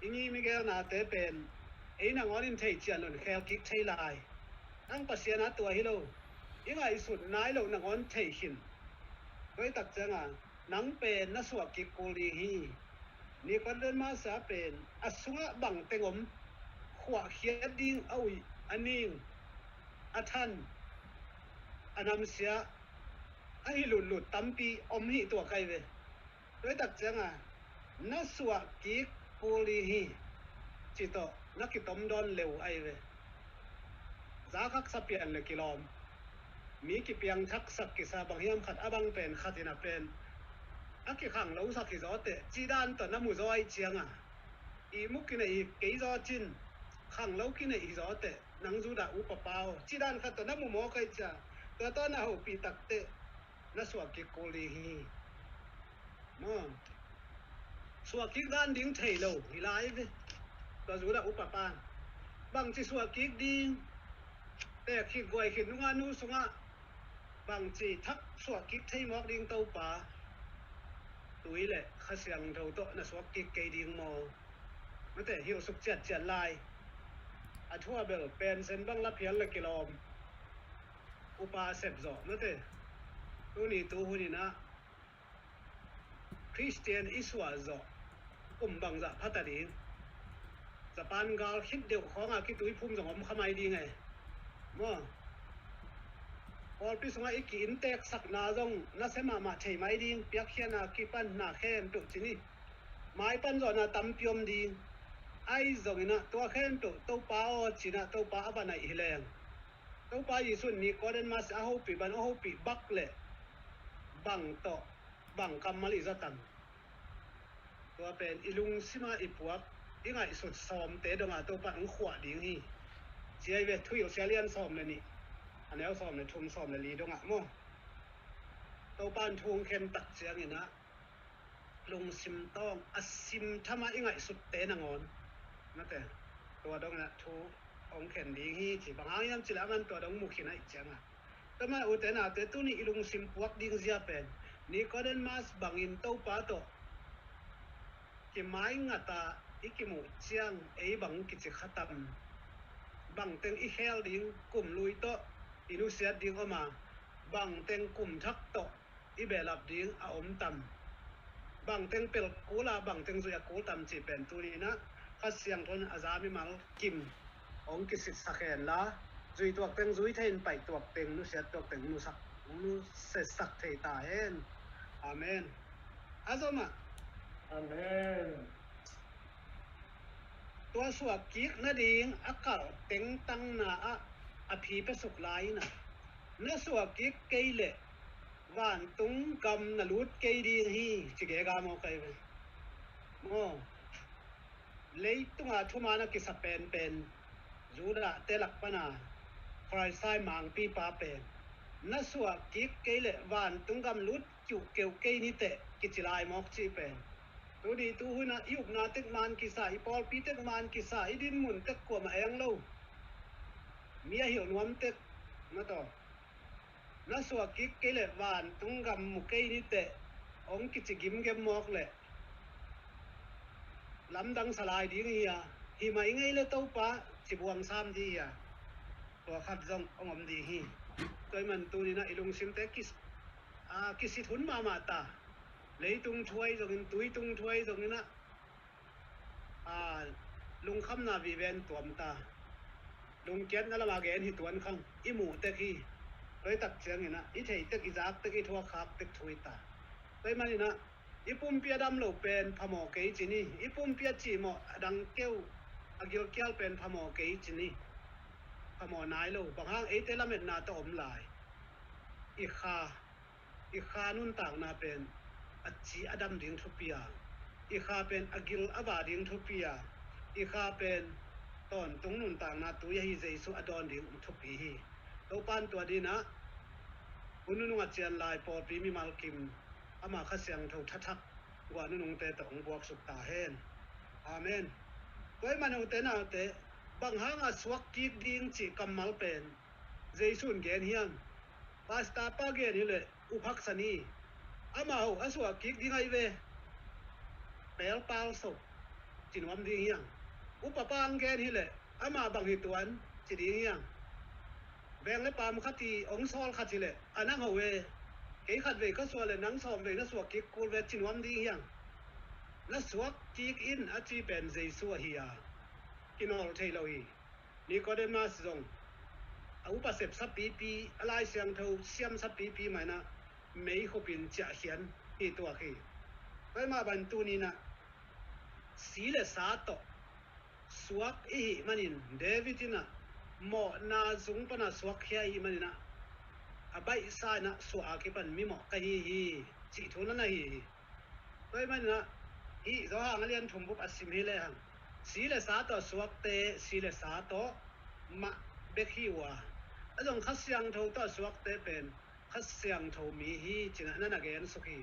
อีนี่ไม่แก่นาเตเป็นนางอนอินเทเจียนหนุนแคลกิกเทลายตั้งปัสยานาตัวฮิโลอีไงสุดนายลูกนางอนเทหินก็ตักจังอ่ะนังเป็นนัสวกิกกูลีฮีนี่คนเดินมาสาเป็นอสุงะบังเตงมขวาเขียดดิ้งเอาอันนี้อัทันอันนั้นเสียไอ้หลุดตั้มปีอมหีตัวใครเว้ยด้วยตักจังอ่ะนัสวกิกกูลีฮีจิตโตนักกิตอมดอนเร็วไอ้เว้ยจ้าคักสับเปลี่ยนเลยกิโลมมีกิเปียงทักสักกิซาบางยามขัดอบังเป็นขัดที่น่ะเป็นอักกิขังเราสักกิจอเตจีด้านต่อน้ำมือจอยเจียงอ่ะอีมุกกินอีกี่จอจินขังเรากินอีจอเตนังจูดาอุปเปาจีด้านขัดต่อน้ำมือหมอใครจ้าตัวต้นน่ะหูปีตักเตนัสวกิกกูลีฮีมั้งสวกิกด้านดิ้งเทโลฮิไลฟ์ตัวจูดาอุปเปาบางจีสวกิกดิ้งแต่คิดกวยคิดนุ่งานูสุงะบางจีทักสวกิกเทมอกดิ้งเต้าป่าตุยแหละข้าเสียงเท่าโตนัสวกิกเกดิ้งมอไม่แต่หิวสุกเจ็ดลายอัทั่วเบลเป็นเส้นบังละเพียงละกิโลมอุปาเสพจ่อไม่แต่ตัวนี้ตัวหุ่นนะคริสเตียนอิสวาจ่อบังจะพัฒนีจะปานกาลคิดเดียวของอาคิดตุยพุ่มสงมขมายดีไงมั้งพอพิสงาอีกอินเตกสักนาจงน่าเสมาเฉยไม่ดีเปียกเขียนาคิปันนาเข้มตุจินี่ไม้ปันจอนาตั้มพิมดีไอ้จงนะตัวเข้มตุตัวป้าจีน่ะตัวป้าบันไอฮิเลงตัวป้ายิสุนี่ก็เดินมาสะฮูปีบันฮูปีบักเล่บังโตบังคำมาลิจัตันตัวเป็นอิลุงซิมาอิปวกอีไงสุดซ้อมเตะดงอาตัวป้าอังขวาดีนี่เจียเวทุยเสียเลียนซ้อมเลยนี่อันนี้ซ้อมเลยทุ่มซ้อมเลยลีดงอ่ะมั้งตัวป้าทวงเข้มตักเสียงนี่นะลุงซิมต้องอัดซิมทำไมอีไงสุดเตะนางอนนั่นแต่ตัวดงนะทูองเข็นดีนี่ที่บางอย่างยังจิละมันตัวดงมุขินะอีกจังอ่ะแต่มาอุตนาเตตุนี่ลุงซิมพวกดิ้งเสียเป็นนี่ก็เดินมาสบังอินตัวป้าตัวที่ไม้งัตาอีกิมุเชียงบังกิจขัดตันบังเต็งอีเฮลดิ้งกลุ่มลุยโตอินุเซียดิ้งออกมาบังเต็งกลุ่มทักโตอีเบลับดิ้งอาอมตันบังเต็งเปลกูลาบังเต็งจุยกูตันจีเป็นตัวนี้นะข้าเสียงทนอาจารย์มิมังกิมองกิสิตสักแห่งละจุยตัวเต็งจุยเทนไปตัวเต็งนุเสียตัวเต็งนุสักนุเสสักเทตาเห็นอาเมนอาจารย์มาอาเมนตัวสวกกิกนาดิงอากาศเต็งตั้งนาอภิเปสุกไลนะนสวกกิกเกยเล่วันตุงกำนลุดเกยดีฮีจิเกกามอไกเวโมเลยตุงอาทุมานะกิสเป็นจูดาเตลักปนาใครใส่มังปีปาเป็น na suwa kik keile van tungam lut chu keu ke ni te kichilai mok chi pen tu di tu huna yuk na tek man ki sa I pol pi tek man ki sa I din mun tek ko ma eng lo mia hiểu nuam tek na to na suwa kik keile van tungam mu ke ni te ong kichigim gem mok le lam dang salai ding hi hi mai ngai le to pa chi buang sam di ya to khat jong ongom di hi toy man tu ni na ilung sim te kisit hun ma ta lấy tung thuai rồi túi tung thuai rồi na lung khăm na vì ven tuam ta lung kết na là mà gen hi tuan không I mu te khi toy tak chiang na I thei te ki jak te ki thua khak te thui ta toy man na I pum pia dam lo pen phamo ke chi ni I pum pia chi mo dang keu agil kyal pen phamo ke chi ni phamo nai lo bang hang e te la met na to om lai I kha nun tang na pen achi adam ding thupia I kha pen agil aba ding thupia I kha pen ton tung nun tang na tu hi jesu adon ding thupi hi to pan to di na ununu nga chian lai po pi mi mal kim ama kha siang tho thathak wa nunung te to ong buak suk ta hen amen toy manu te na te bang hang a swak ki ding chi kamal pen jesun gen hiam pasta pa gen hi le uphak sani ama ho aswa ki ding ai ve pel pal so chinwam ding hiam upapang gen hi le ama bang hi tuan chi ding hiam veng le pam khati ong sol khati le anang ho we ke khat ve ka so le nang som ve na swak ki kul ve chinwam ding hiam na swak ki in a chi pen jesu hi ya kinol thei lo hi Nicodemus zong upa sep sa pi alai siang tho siam sa pi mai na mei khopin cha hian hi to khi kai ma ban tu ni na si le sa to suak I manin David na mo na zung pana suak khia I manina abai sa na suwa ki pan mi mo ka hi chi thuna na hi kai manina hi zo hang alian thum bup asim hi le hang si le sa to suak te si le sa to ma be khi wa azong khasyang tho to suak te pen khasyang tho mi hi china na na gen so khi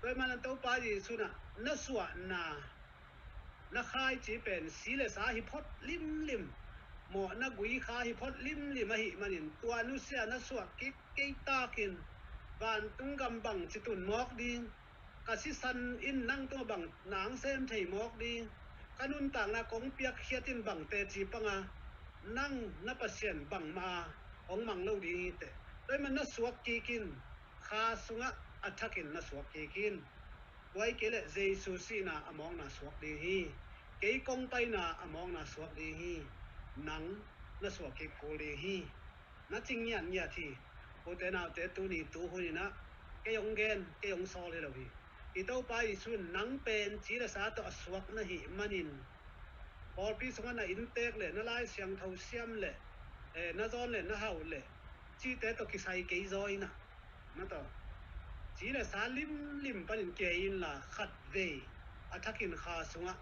kai man to pa ji suna na suwa na khai chi pen si le sa hi phot lim mo na gui kha hi phot lim a hi manin tua nu sia na suak ki ke ta kin van tung gam bang chi tun mok ding ka si san in nang to bang nang sem thei mok ding kanun tang na kong piak khiatin bang te chi panga nang na pasien bang ma ong mang lo di te toy man na suak ki kin kha sunga athakin na suak ki kin wai kele jesu si na among na suak di hi ke kong pai na among na suak di hi nang na suak ki ko di hi na ching yan nya thi ko te na te tu ni tu hu ni na ke yong gen ke yong so le lo hi I to pa I sun nang pen chi la sa to suak na hi manin bol pi songa na in tek le na lai siang thau siam le na zon le na hau le chi te to ki sai ke zoi na to chỉ là sa lim panin ke in la khat ve athakin kha sunga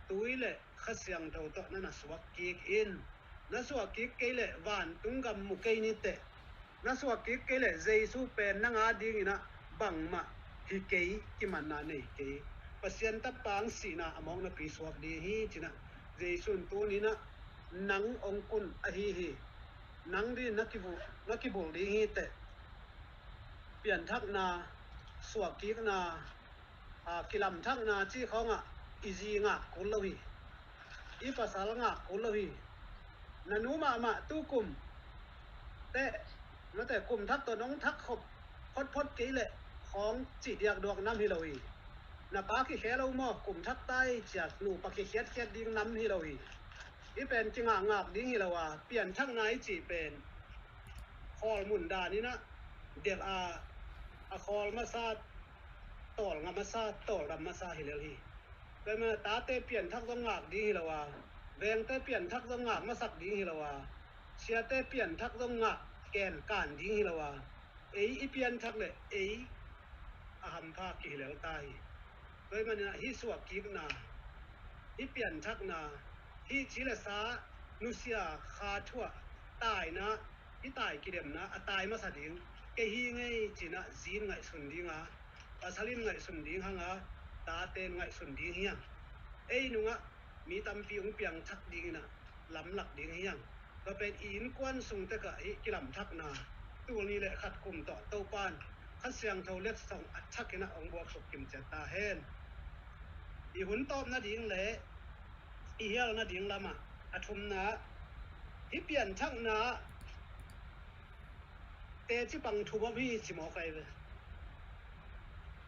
tuile khasyang tho to na swak ki in na swak ki ke le van tungam mu ke ni te na swak ki ke le jesu pen na nga ding ina bang ma hi ke ki man na nei ke pasien ta pang si na among na pi swak di hi china jesu tu ni na nang ong kun a hi nang di na ki bu di hi te pian thak na suak ki na kilam thak na chi khonga izi nga kulohi I pasal nga kulohi nanu ma tu kum te na te kum thak to nong thak khop phot ke le khong chi diak dok nam hi lohi na pa ki khelo mo kum thak tai chia nu pa ki khet ding nam hi lohi I pen chinga ngak ding hi lawa pian thak nai chi pen khol mun da ni na dek a khol ma sa tol nga ma sa tol ram ma sa hi le hi pe ma ta te pian thak dong ngak ding hi lawa veng te pian thak dong ngak ma sak ding hi lawa sia te pian thak dong ngak ken kan ding hi lawa ei I pian thak le ei a ham pha ki hi le ta hi pe ma na hi suak ki na I pian thak na hi chi la sa nu sia kha thua tai na I tai ki dem na a tai ma sa ding cái hi ngay chỉ là zin ngay xuân đi ngà asalin ngay xuân đi hang à ta tên ngay xuân đi hiang ấy nung á mi tam pi ung piang thắc đi nè lắm lạc đi hiang và bên in quan sung tất cả cái làm thắc nà tu ni lệ khát cùng tọ tàu pan khát xiang thâu lết song thắc cái nà ông buộc sụp kim chết ta hen i hun top na ding lệ i hial na ding lama athum na hi pian thắc na te chi bằng thu bi chi mo kai ve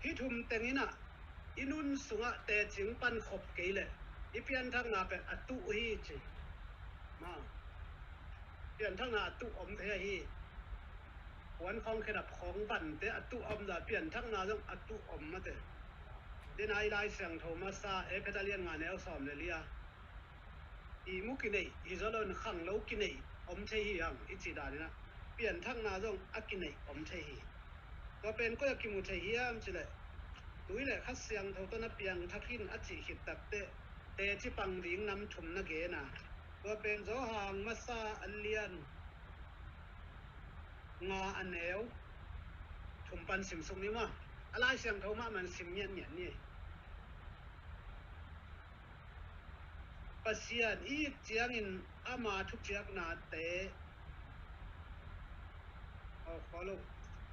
hi thum tengina inun sunga te ching pan khop ke le i pian thang na pe atu hi chi ma pian thang na atu om the hi wan khong khe dap khong ban te atu om da pian thang na jong atu om ma te den ai lai sang tho ma sa e pedalian nga ne som le lia i mu ki nei i zalon khang lo ki nei om the hi hang i chi da ni na pian thang na jong aki nei om the hi to pen ko ki mu the hi am chi le túi lệ khát xiang thâu tân piang thắc in ắt chỉ hít tập tê chỉ bằng liếng nằm thùng na ghế na và bên gió hàng massa ăn liền ngà ăn néo thùng pan sim sung ni mà alai xiang thâu mà mình sim nhện nhện nhỉ pasian ít chiang in ama thúc chiang na tê follow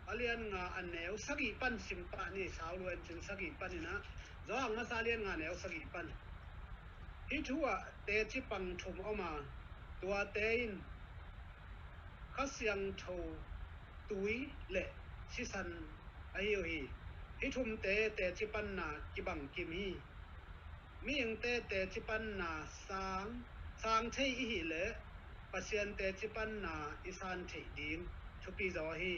alian nga aneu sagi pan simpa ni sauluen chin sagi pan na zo ang ma salian nga neu sagi pan hi thua te chi pang thum oma tua te in khasyang tho tui le si san ayo hi thum te chi pan na ki bang kim hi mi eng te chi pan na sang thei hi le pasian te chi pan na isan thei din thupi zo hi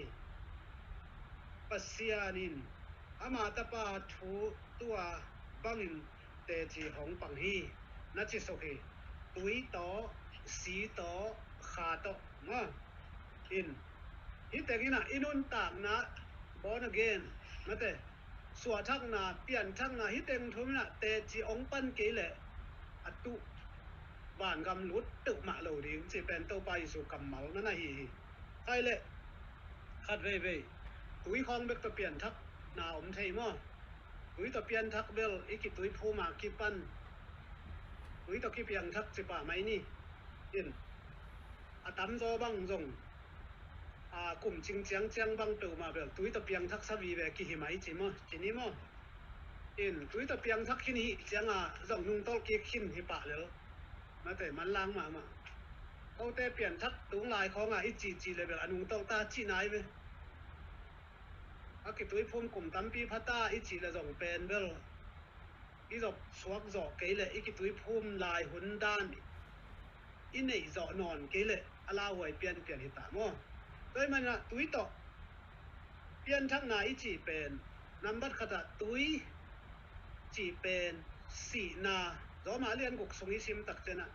pasianin ama tapa thu tua bangin te chi hong pang hi na chi so hi tui to si to kha to ma in hi te gina inun tak na born again mate suwa thak na pian thak na hi teng thum na te chi ong pan ke le atu ban gam lut tu ma lo ding chi pen to pai su kam mal na hi sai le khat ve túi khong bek to pian thak na om thei mo túi to pian thak bel iki túi phu ma ki pan túi to ki pian thak chi pa mai ni in atam zo bang zong kum ching chiang bang tu ma bel túi to pian thak sa vi ve ki hi mai chi mo chi ni mo in túi to pian thak kin hi chiang zong nung tol ki khin hi pa le ma te man lang ma câu te pian thak tung lai khong i chi le bel anung tol ta chi nai ve cái túi phun cùng tắm pi phát ta ít chỉ là dòng pen bel ít dọc xoác giỏ cái lệ ít cái túi phun lại huấn đan ít này giỏ nòn cái lệ ala huay pian hiện tại mo tôi mà là túi tọ pian thắc này ít chỉ pen nắm bắt khát túi chỉ pen xì na gió mà liên cuộc sống ý sim tắc trên à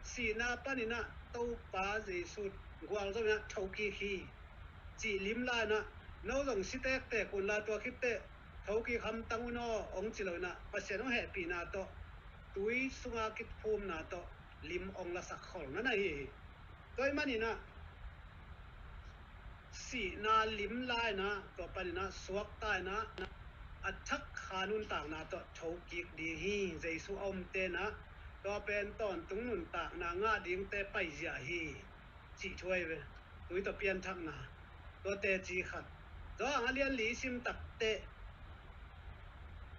xì na pan na tàu pa gì sụt quang rồi na thâu khi chỉ lim la na nó dòng xí tệ cuốn la tua khít tệ thấu kỳ khăm tăng nó ông chỉ lời nè và sẽ nó hệ bị nà to túi sung kít phum nà to lim ông là sạc khẩu nó này tôi mà nè xì na lim lai nà to pa nè suak tai nà attack khanun tang nà to thấu kỳ đi hi dây su ông tê nà to pen ton tung nun tang nà ngã điên tê bay giả hi chỉ thôi về túi to pian thắc nà to tê chỉ khát đó anh liên lý sim tập tệ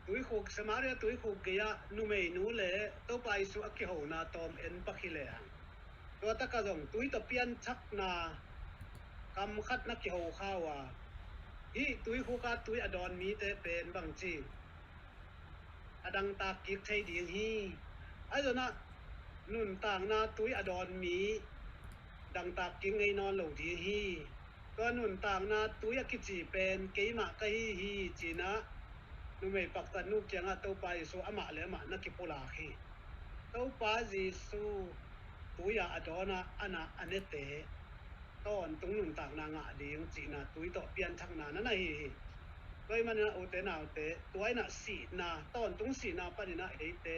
túi khục samaria túi khục kia nu mày nu lệ tao bay su aki hậu na tom en pakhi lệ đó ta cả dòng túi tập pian chắc na cầm khát na ki hậu khawa hi túi khục ka túi adon mi te pen bang chi adang ta kik thei ding hi ai rồi na nun tang na túi adon mi dang ta king ngay non lo di hiก็หนุนต่างนะตัวอยากคิดจีเป็นเกี่ยมาก็ฮีจีนะนุ่มไม่ปักตันนุกยังตัวไปสู่อามาเลยมานักกิปุลาคีตัวไปจีสู่ตัวอยากอดอนะอันนี้เตะตอนตรงหนุนต่างนางะดีงจีนะตัวต่อเปลี่ยนทางนั้นนั่นฮีโดยมันนะอุเตนะอุเตตัวไอ้น่ะสีนะตอนตรงสีนะปนินะเอเต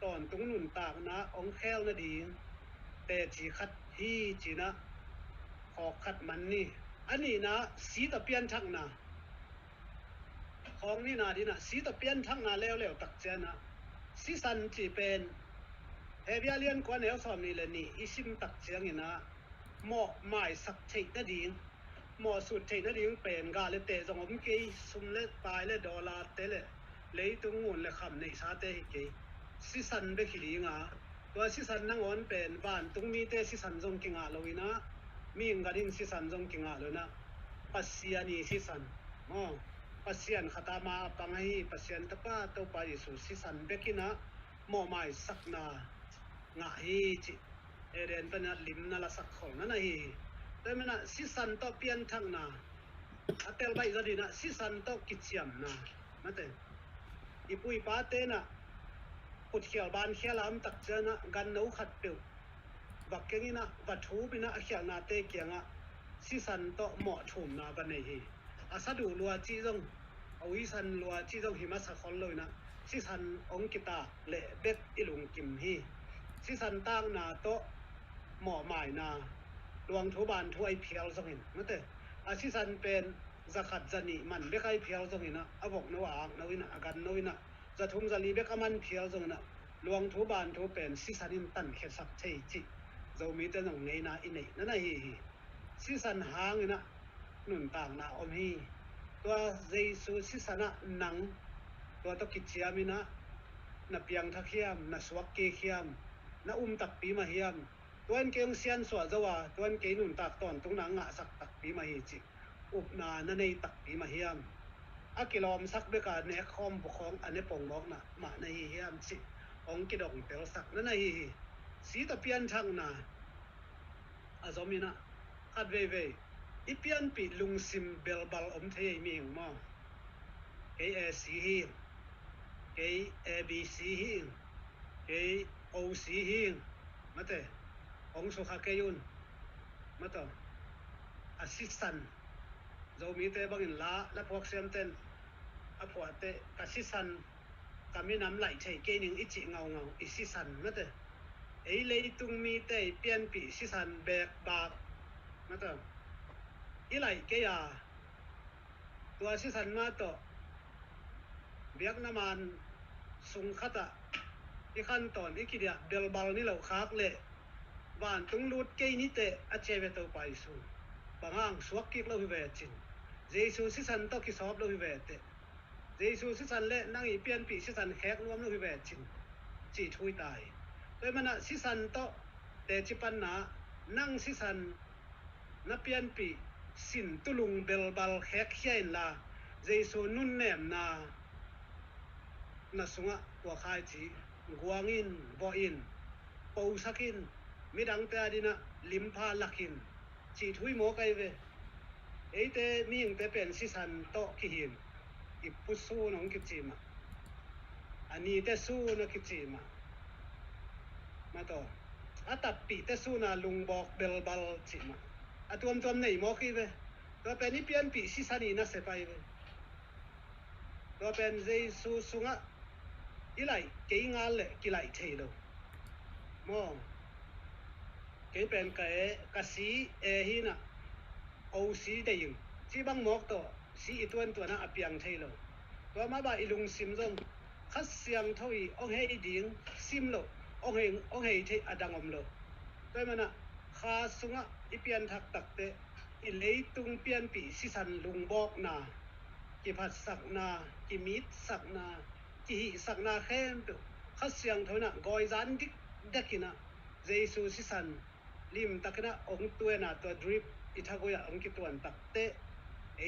ตอนตรงหนุนต่างนะองเคลนะดีงเตจีขัดฮีจีนะขอขัดมันนี่ อันนี้นะสีตะเปียนทักนะของนี่นะดีนะสีตะเปียนทักนะแล้วตักเจนะสีสันจีเป็นเฮเบียเลียนกว่าแนวสอมนี่เลยนี่อิชิมตักเจียงนี่นะหมอหมายสักเทนดิ่งหมอสุดเทนดิ่งเป็นกาเลเตะจงอมกีซุมเลตายเลดอลลาร์เตเลเลยตุงงูนเลคำในชาเตฮิกีสีสันเบคิลิงาตัวสีสันนั่งวันเป็นบ้านตุงมีเตสีสันจงกิงาโลวินะมีงกันดิงสีสันจงกิงาโลนะปัสยานีสีสันอ๋อปัสยันขตามาปังให้ปัสยันตะป้าเต้าไปสุสีสันเบกินะหมอหมายสักนางะฮีจิเรียนเป็นลิมนาลสักของนั่นฮีแต่มันน่ะสิสันต่อเปลี่ยนทางนาอัตเตลใบจะดีนะสิสันต่อกิจยมนะนั่นเองอีปุยป้าเตนะปุถเขียวบานเขียวลำตักเจนะกันนูขัดเปียววักเก่งนะวัดทูบินะเขียวนาเตเกียงอ่ะสิสันต่อเหมาะถุมนากันในฮีอาศัดูลัวจีจงเอาวิสันลัวจีจงหิมะสักคนเลยนะสิสันองกิตาเละเบ็ดอิลุงกิมฮีสิสันตั้งนาโตหมอหมายนาดวงทุบานถวยเพียวสังหินนั่นเองอาสิสันเป็นจักขัดจันีมันเบกไอเพียวสังหินนะอบอกนวางนวินะอาการนวินะจะทุ่มจะรีเบกมันเพียวสังหินนะดวงทุบานทุเป็นสิสันินตันเขสักเทจิเรามีแต่หนองเงยนาอินเนนั่นเองสิสันหางนะหนุนต่างนาอมฮีตัวเจสุสิสันะนังตัวตกิจยามินะนับเพียงทักเขียมนัสวักเกเขียมนับตักปีมาเฮียมตัวเก่งเซียนสวดจว่าตัวเก่งหนุนตักตอนตรงนังงะสักตักปีมาเฮีจิอุปนานั่นในตักปีมาเฮียมอากิลอมสักเบกาเนคอมบุคองอันนี้ปงบอกนะมาในเฮียมจิองกิดองเตลสักนั่นในสีตะเปียนช่างนาอาจอมินะคัดเวอีเปียนปีลุงซิมเบลบาลอมเทยมีงมาเอซีฮิเอบีซีฮิเอโอซีฮิมาเตองสุขาเกยุนมาต่ออาซิสันเรามีเตบังอินลาและพวกเซียมเตนอพวกเตอาซิสันกามีน้ำไหลใช้เกนิงอิจิเงาอิซิสันมาเตเลยตุงมีเตเปียนปีซิสันแบกบามาต่ออีไหลเกียตัวสิสันมาต่อเบียกน้ำมันสุงขัดอีขั้นตอนอีกิเดียเบลบาลนี่เราคักเลยบ้านตุงรูดเกยนิเตอเจเวตไปสูบางอ่างสวกกิกเราพิเวจินเจสูสิสันต่อกิสอบเราพิเวเตเจสูสิสันเล่นั่งอีเปียนปีสิสันแขกรวมเราพิเวจินจีทุยตายโดยมันสิสันต่อแต่จิปันนานั่งสิสันนับเปียนปีสินตุลุงเบลบาลแขกเขียนลาเจสูนุ่นเนมนาสุงะตัวขายจีกวางอินบออินปูสักินมีดังแต่ดินะลิมพาลักินจีทุยโมไกเวเตมีงแต่เป็นสิสันโตกิหินอิปุสูนองกิจิมาอันนี้แต่สู้นะกิจิมาต่ออาตับปีแต่สู้นะลุงบอกเบลบาลจิมาตัวไหนโมกิเวตัวเป็นนี่เปลี่ยนปีสิสันีนะเสไปเวตัวเป็นเจสูสุงะอีไหลเกี่ยงานเลยกี่ไหลเทโลมอเกี่ยเป็นกะสีฮีนะโอสีได้ยิงที่บังหมอกตัวสีตัวนั้นอเปียงเทโลตัวมาบ่ายลุงซิมซงคัดเสียงเท่าอีองเฮดิ่งซิมโลองเฮเทอดังอมโลตัวมันน่ะคาสุงะอีเปียนทักตักเตอีเลยตุงเปียนปีสิสันลุงบอกนากิพัดสักนากิมิดสักนากิหิสักนาเข้มตัวข้าเสียงเท่านั้นกอยจันดิกเด็กนะเจสูสิสันลิมตักนะองตัวน่ะตัวดริปอิทาโกยะองกิตัวตักเต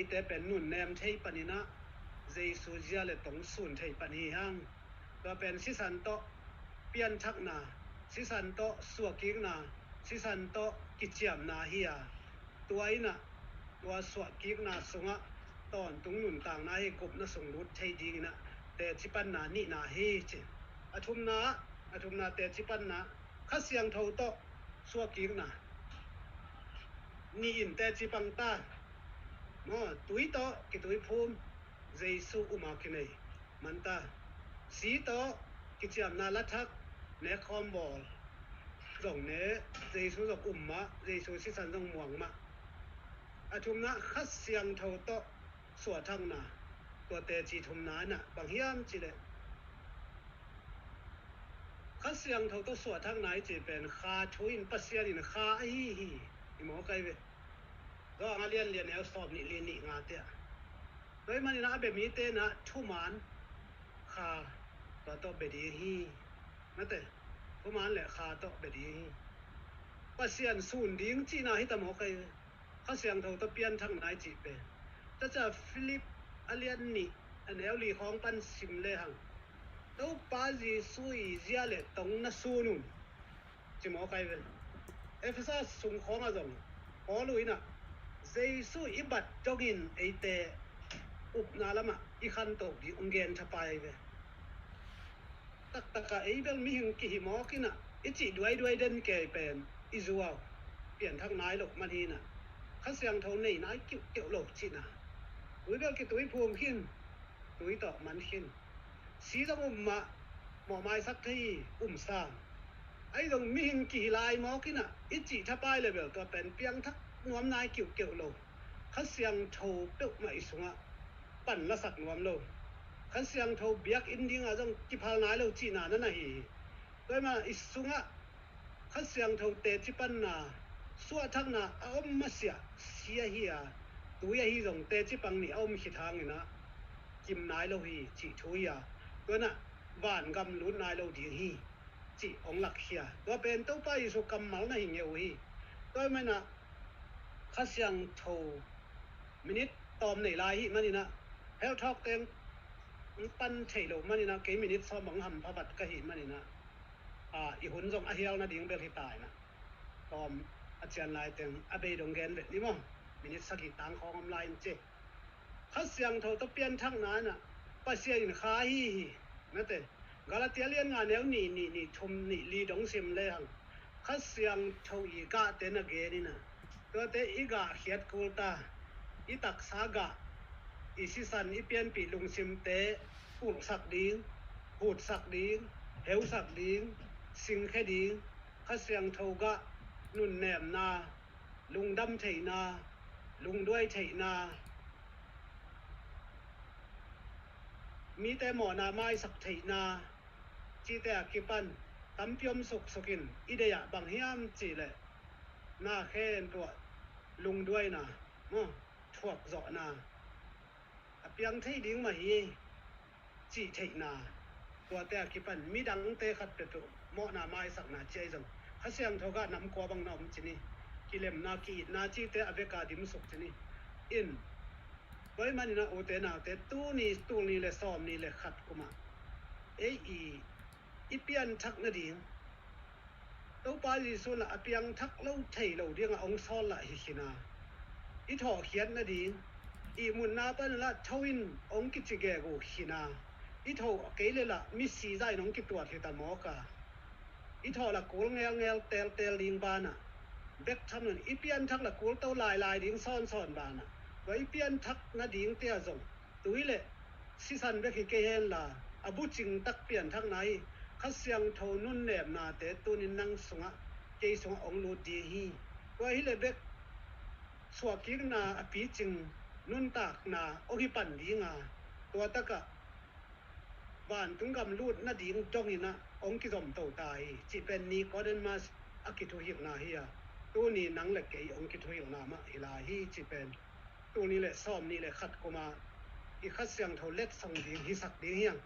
เตเป็นนุ่นแนมเทยปนินะเจสูเจียเลตงสุนเทยปนิฮังตัวเป็นสิสันโตเปียนชักนาสิสันโตสัวกิกนาสิสันโตกิจยมนาเฮียตัวไอ้น่ะตัวสวดกิกนาสงะตอนตรงหนุนต่างนาให้กบนะส่งรุดใช้ดีนะแต่จิปันนานี่นาเฮเจอทุมนาแต่จิปันนาข้าเสียงเท่าโตสวดกิกนานี่อินแต่จิปังตาเนาะตุยโตกิตุยภูมิเจสุอุมาคินเนมันตาสีโตกิจยมนาลัทักเนคอมบอลส่งเนเจสุส่งมะเจสุสิสันส่งหมวงมะ ทุมนะคัดเสียงเท่าโตสวดทั้งนาตัวเตจีทุมนาน่ะบางเฮียมจีเลยคัดเสียงเท่าโตสวดทั้งไหนจีเป็นคาทุยนปัสเซียนินคาอีหมอไกเวก็งาเรียนแนวสอบนี่เรียนนี่งาเตะโดยมันนะแบบมีเตนะทุมันคาตัวโตเบดีฮีนั่นเตะทุมันแหละคาโตเบดีฮีปัสเซียนศูนย์ดิ้งจีน่าให้ตะหมอไกคัดเสียงเท่าโตเปลี่ยนทั้งไหนจีเป็นจะฟิลิปอเลียนนี่อันเอลลีของปันซิมเลหังตัวปาจีซุยเจียเลตรงนั้นซูนุนจิมอไกเวลเอฟซัสสุงของอาจงพอลุยนะเจสุอิบัดจกินไอเตอุบนาละมะอีขันโตดีองเกนชะไปเวตักกะไอเบลมีหิงกิหิมอกินะอิจิด้วยเดินเกยเป็นอิซัวเปลี่ยนทางนายหลกมันฮีนะข้าเสียงเท่านี้นายเกี่ยวหลกจินะตัวเบลกิตัวพวงขึ้นตัวต่อมันขึ้นสีต้องมาหมอไม้สักที่สร้างไอ้ตรงมีหิงกี่ลายมอกินะอิจิถ้าไปเลยเบลตัวเป็นเปียงทักนวมนายเกี่ยวโลข้าเสียงโทเปิกไม่สงะปั่นละสักนวมโลข้าเสียงโทเบียกอินดิ้งอาจงกิพาลนายโลจีนานั่นน่ะฮีโดยมาอิสุงะข้าเสียงโทเตจิปันนาสวดทักนาเอามาเสียเฮียตัวฮีตรงเตจิปังนี่เอามีขีทางนี่นะจิมนายโลฮีจิทุยาตัวน่ะบ้านกำลุ้นนายโลดีฮีจิองหลักเฮียตัวเป็นตัวไปสุกำมัลนะหิงเอวฮีตัวไม่นะข้าเสียงโทมินิตตอมในลายฮีมันนี่นะเฮลท็อกเต็งปันเฉยโลมันนี่นะกี่มินิตซ้อมบังหันพระบัดกะหิมันนี่นะอีหุ่นจงอาเฮียลนะดิ่งเบลที่ตายนะตอมอาจารย์ลายเต็งอเบยดงเกนเวทนี่มั้งมินิตสักกี่ตังของอำลายเจข้าเสียงโทตัวเปลี่ยนทั้งนั้นน่ะปัสเซียนขาฮีนั่นเองกาลาเตียเลียนงานแนวนี่ชมนี่ลีดงซิมเลยฮังข้าเสียงโทอีกาเตนเกนี่นะตัวเตอีกาเขียดกูตาอีตักสากาอีสิสันอีเปลี่ยนปีลุงซิมเตปูดสักดิ้งหูดสักดิ้งเหวสักดิ้งสิงแค่ดิ้งข้าเสียงโทกะนุ่นแหนมนาลุงดำเฉยนาลุงด้วยเฉยนามีแต่หมอนาไม้สักเถนาจีแต่กิปันตำเปียมสุกินอิเดียบางเฮียมจีเลยหน้าแค่ตัวลุงด้วยนะทวกเจาะนาเปียงเทดิ้งมาฮีจีเถนาตัวแต่กิปันมีดังเตะขัดเป็นตัวหมอนาไม้สักนาเจจังข้าเสียงเท่ากันน้ำกวาบางน้ำจีนี่กิเลมนากีนาจีแต่อเวกาดิมสุกจีนี่อินไว้มันนะโอเตนาเตตู้นี่เลยซ้อมนี่เลยขัดกูมาอีเปียนทักนาดีตู้ปาลีสุนละเปียงทักเล่าไทยเล่าเรียงองซ้อนละฮิคินาอีถอเขียนนาดีอีมุนนาปันละทวินองกิจเกกูฮินาอีถอเกลละมิสีใจน้องกิตัวเทตามอกาอีถอละกูเงลเตลลิงบานะเบ็กทำนั่นอีเปียนทักละกูเต้าลายดิ้งซ้อนบานะไว้เปลี่ยนทักนาดิ่งเตียจงตุยเล่สิสันเบกิเกเฮนล่ะอบุจิงตักเปลี่ยนทักไหนข้าเสียงโทนุ่นเนบนาเตตุนินังสงะเกยสงองลูดีฮีไว้เล่เบกสวกิกนาอภิจิงนุ่นตากนาโอหิปันดีงาตัวตะกะบ้านตุงกำลูดนาดิ่งจงนี่นะองกิจอมโตตายจิเป็นนี้ก็เดินมาอากิทุหิกนาเฮียตัวนี้นังเล็กเกยองกิทุหิกนามาฮิลาฮีจิเป็นตัวนี้แหละซ้อมนี่แหละขัดกูมาอีขัดเสียงเท่าเล็ดส่งดิ้งฮิสักดิ้งเฮียง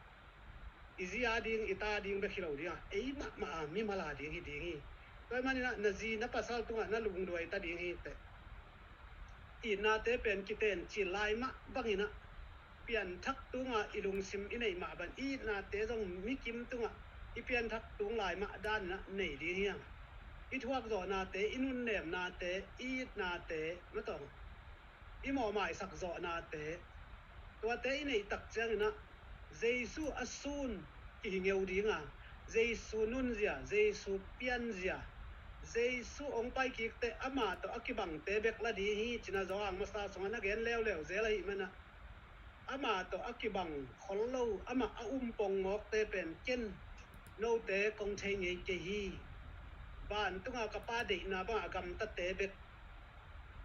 อีจีอาดิ้งอีตาดิ้งเบคิโลดิ้งไอ้มามีมาลาดิ้งฮีดิ้งฮีโดยมันนะนาจีนับภาษาตัวนั่นลุงด้วยตาดิ้งฮีแต่อีนาเตเป็นกิเตนจีไลมาบังฮีนะเปลี่ยนทักตัวอีลุงซิมอีไหนมาบันอีนาเตจงมีกิมตัวอีเปลี่ยนทักตัวลายมาด้านนะไหนดิ้งเฮียงอีทวกจอนาเตอีนุ่นเนมนาเตอีนาเตไม่ต้องอีหมอหมายสักจอนาเตตัวเตอีในตักเจ้านะเจสูอสูนกิหิงเอวดิ้งเจสูนุนเสียเจสูเปียนเสียเจสูองไปกิกเตอามาตัวอักิบังเตเบกละดีฮีจินาจางมาสตาสงนักเรียนเร็วเจละหิมันนะอามาตัวอักิบังขอลโลอามาปงงอกเตเป็นเจนโนเตกงเชงเกฮีบ้านตุงกระป้าเด็กนาบ้ากำตะเตเบก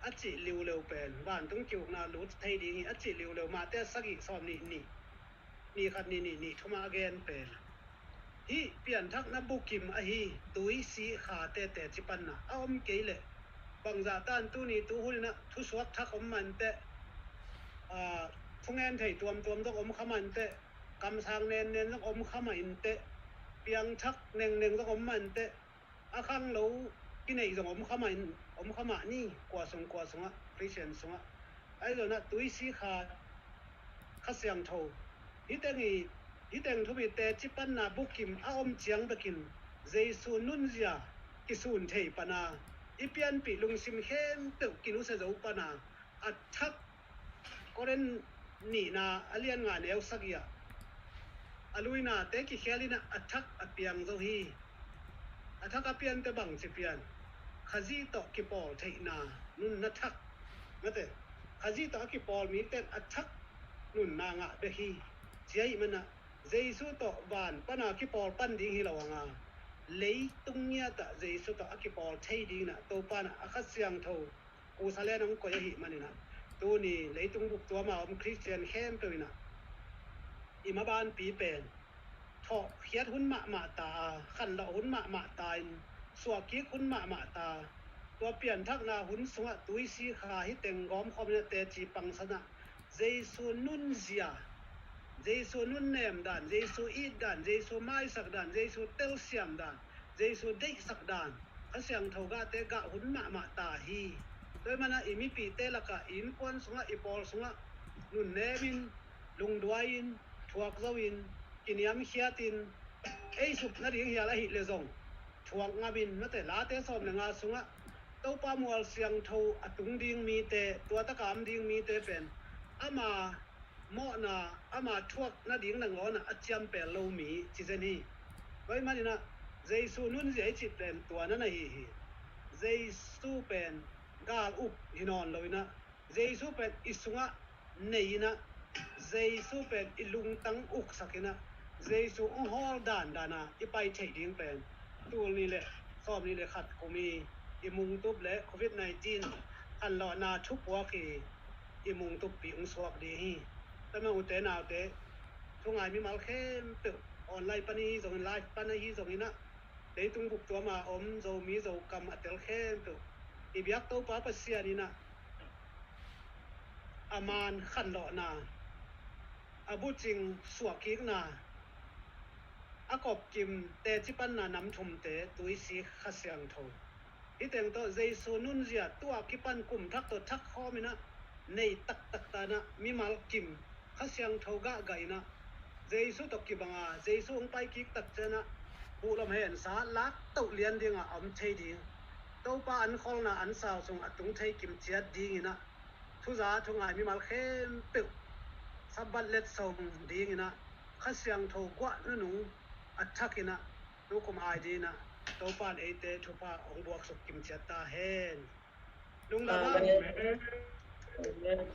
อัจจิลิวเร็วเป็นบ้านต้องจุกนาลุดไทยดีอัจจิลิวเร็วมาแต่สักอีกสอบนี่ครับนี่ทุมาเกนเป็นฮีเปลี่ยนทักนับบุกิมอะฮีตุยสีขาแต่จิปันนะเอาอมเกยเลยบางจากตันตู้นี่ตู้หุ่นนะทุสวกทักอมมันแต่ทุงเงินไทยตัวมต้องอมขมันแต่กำสังเน้นต้องอมขมันแต่เปลี่ยนทักเน่งต้องอมมันแต่อาคังเรากินไอ้ต้องอมขมันนี่กว่าสงอ่ะคริสเตียนสงอ่ะไอ้ตัวน่ะตุยสีขาข้าเสียงโทฮิแต่งทุบิแต่จิปันนาบุกิมอาอมเจียงตะกินเจสุนุนเจียกิสุนเทปนาอีเปียนปีลุงซิมเข้มเตกินุเสจอุปนาอัดทักก็เรนนี่นาอเลียนงานเอวสักยาอลุยนาเตกิเขลินาอัดทักอเปียงโซฮีอัดทักอเปียนเตบังสิเปียนขจีโตกิปอลเทนานุนนัทักนั่นเองขจีโตกิปอลมีเตอัดทักนุนนางะเบฮีเจียมันนะเจสุโตบานปนากิปอลปันดิ้งฮิลาวงาเลยตุงเนียตะเจสุโตกิปอลเทดิ้งนะตัวปานะอักเสียงโทกูสาเลนังก็ยหิมันนี่นะตัวนี้เลยตุงบุกตัวมาอมคริสเตียนเข้มตัวนะอิมาบานปีเป็นทอเขียดหุ่นมาตาขันละหุ่นมาตาสวกิหุ่นมาตาตัวเปลี่ยนทักนาหุ่นสวะตุยสีขาฮิเต็งกอมคอมเนี่ยเตจีปังสนะเจสุนุนเซียเจสุนุนเนมดันเจสุอีดันเจสุไม้สักดันเจสุเตลเซียมดันเจสุเด็กสักดันเขาเสียงเท่ากะเตกะหุ่นมาตาฮีโดยมันอิมิปีเตละกะอินควนสงะอิปอลสงะนุนเนมินลุงดวายินทวกเจวินกินยามเขียตินไอสุกนาดิงเฮียละหิเลซงทวกงาบินนั่นแต่ลาเตสอมงาสงะเต้าปามัวเสียงเท่าอตุงดิงมีเตตัวตะกามดิงมีเตเป็นอามาโมนาอามาทวกนาดิงนังร้อนอาจำเป็นโลมีจิเจนี่ไว้มันนะเจสุนุนเจจิเป็นตัวนั้นนะฮีเจสุเป็นกาลอุบหินอนเลยนะเจสุเป็นอิสุงะเนยนะเจสุเป็นอิลุงตังอุกสักนะเจสุองฮอลดานนะอีไปเทดิ้งเป็นตัวนี้แหละสอบนี้เลยขัดกูมีอิมุงตุบและโควิด-19อันหล่อนาทุกวักอิมุงตุบปีองสวกดีฮีแต่มาอุเตนาวเตทุกงานมีมาเข้มตึกออนไลน์ปนีส่งไลฟ์ปนีส่งนี้นะเดี๋ยวตุงบุกตัวมาอมโจมีโจกำอัตเตลเข้มตึกอีบิยักโตป้าปัสเซียนี่นะอามานขันหล่อนาอาบุจิงสวกิกนาอากอบกิมเตจิปันนาน้ำชมเตตุยสีขัดเสียงโทอีเต็งโตเจสุนุนเจียตัวกิปันกุมทักตัวทักข้อมินะในตักตานะมีมาลกิมขัดเสียงโทกะไกนะเจสุตกิบังอาเจสุองไปกิกตักเจนะบุลมเห็นสาลักตุเลียนดิ่งอมเทดิงโตปาอันคอลนาอันสาวทรงอตุงเทกิมเจียดิ่งนะทุจาทุงไงมีมาลเข้มตึกสับบัดเล็ดทรงดิ่งนะขัดเสียงโทกะนั่นหนูอัทักนะลูกคุมไอดีนะโตปานเอเตทุปาองบวกสุกิมเจตาเฮนลุงดาบ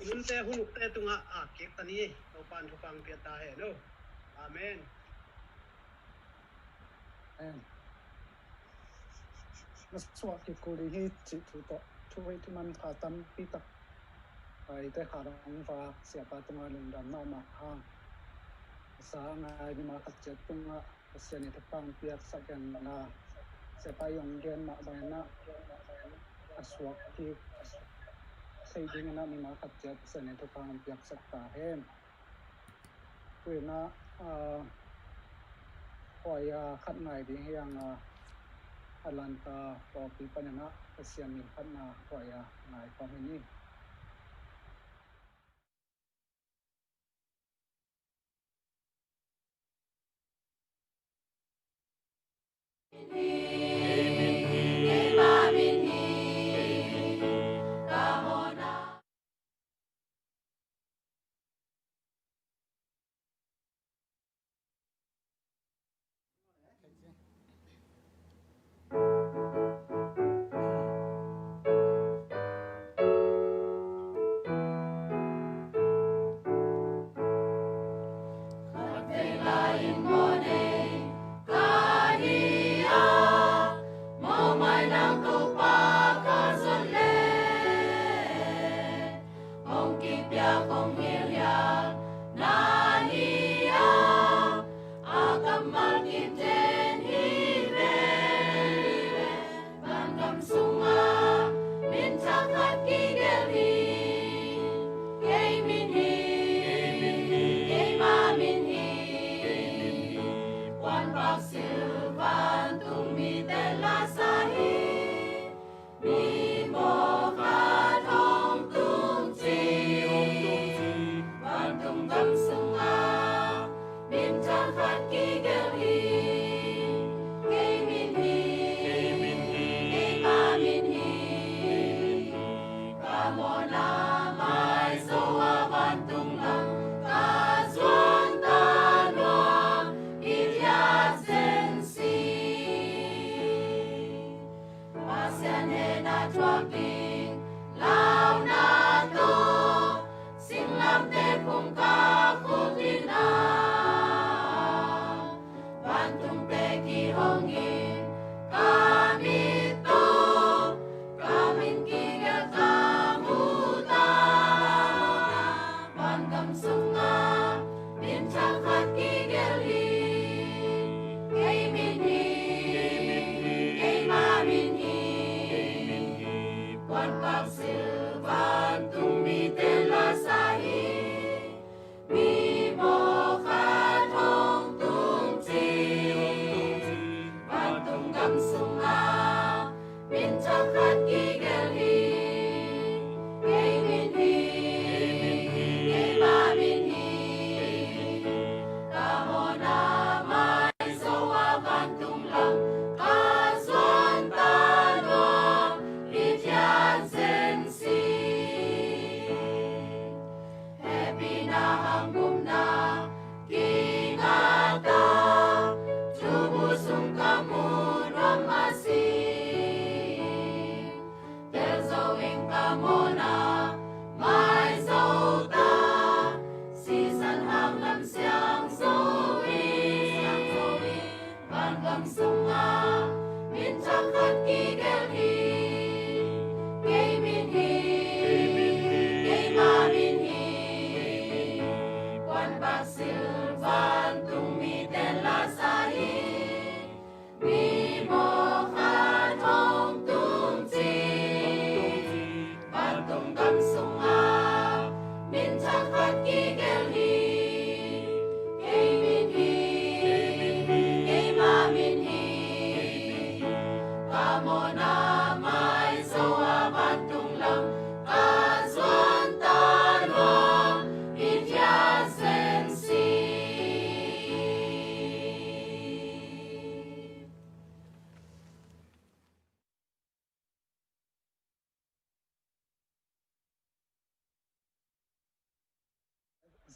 ลุงเตหุ่นเตตุงอาเก็กตานี้โตปานทุปังเปียตาเฮนโนอาเมนมาสวดกิกูลีฮีจิตุโตช่วยที่มันพาตัมปีตักไปแต่ขาดองฟ้าเสียปาตมาลุงดันมาห้างสาไงมีมาขัดเจ็ดตุงะเสียนิทปังเปียกสักกันนาเสียไปยองเกนมาใบนะสวดที่ใส่ดิ้งนะมีมาขัดเจ็ดเสียนิทปังเปียกสักตาเฮนคุยนะคอยขัดไหนดีให้ยังอลันตาปอปีปัญญาเสียมีขัดนาคอยไหนความเห็นนี้Lain mone, kania.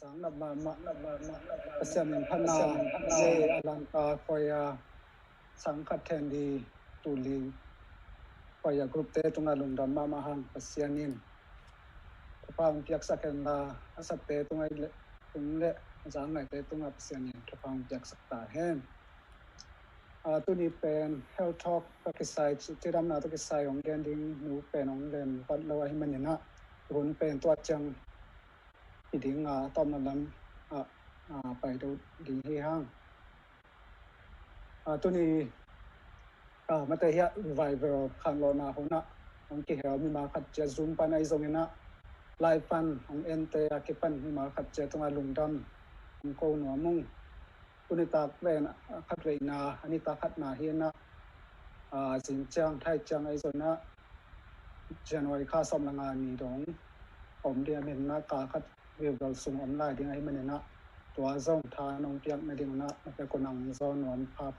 sáng lập mà xem mình thân na dễ alan ta coi sáng khát thèn đi tụ li coi group te tung alung đam ma hang pasianin thapang piak saken la asat te tung ai tung le sáng ngày te tung pasianin thapang piak sakta hen tu ni pen health talk pakisai tiram na to kisai ong gen ding nu pen ong len pat lo hi manina run pen to chang ding tom na lam pai do ding hi hang tu ni ma te ya revival khan lo na hona ong ki hel mi ma khat che zoom pan ai zong ina live pan ong ente a ki pan mi ma khat che tonga lungdam ong ko no mung tu ni ta ven khat ve na ani ta khat na hi na jin chang thai chang ai zona January kha som langa ni dong om dia men na ka khat revival sung online ding ai manena tua zong tha nong piak na ding na pe ko nang zon nom pa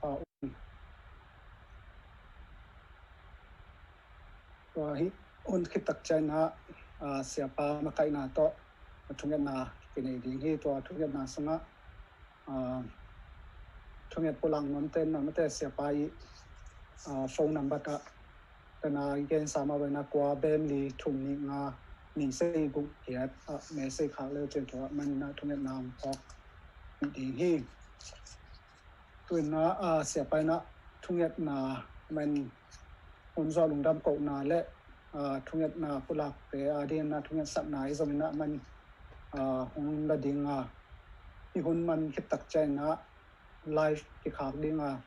tua hi un khit tak china siapa makai na to thunget na kini ding hi tua thunget na sanga thunget pulang non ten na mate siapa i phone number ta kana gen sama na kwa bem li thum ni nga mình xây cũng hiện mẹ xây khá lêu trên đó mình na thu nhận nam có đi hi tụi nó sẽ phải na thu nhận na mình hôn do lùng đam cậu na lệ thu nhận na phụ lạc để đi na thu nhận sẵn nái rồi na mình hôn là đi nga thì hôn mình khít tắc chạy na live ki khak dinga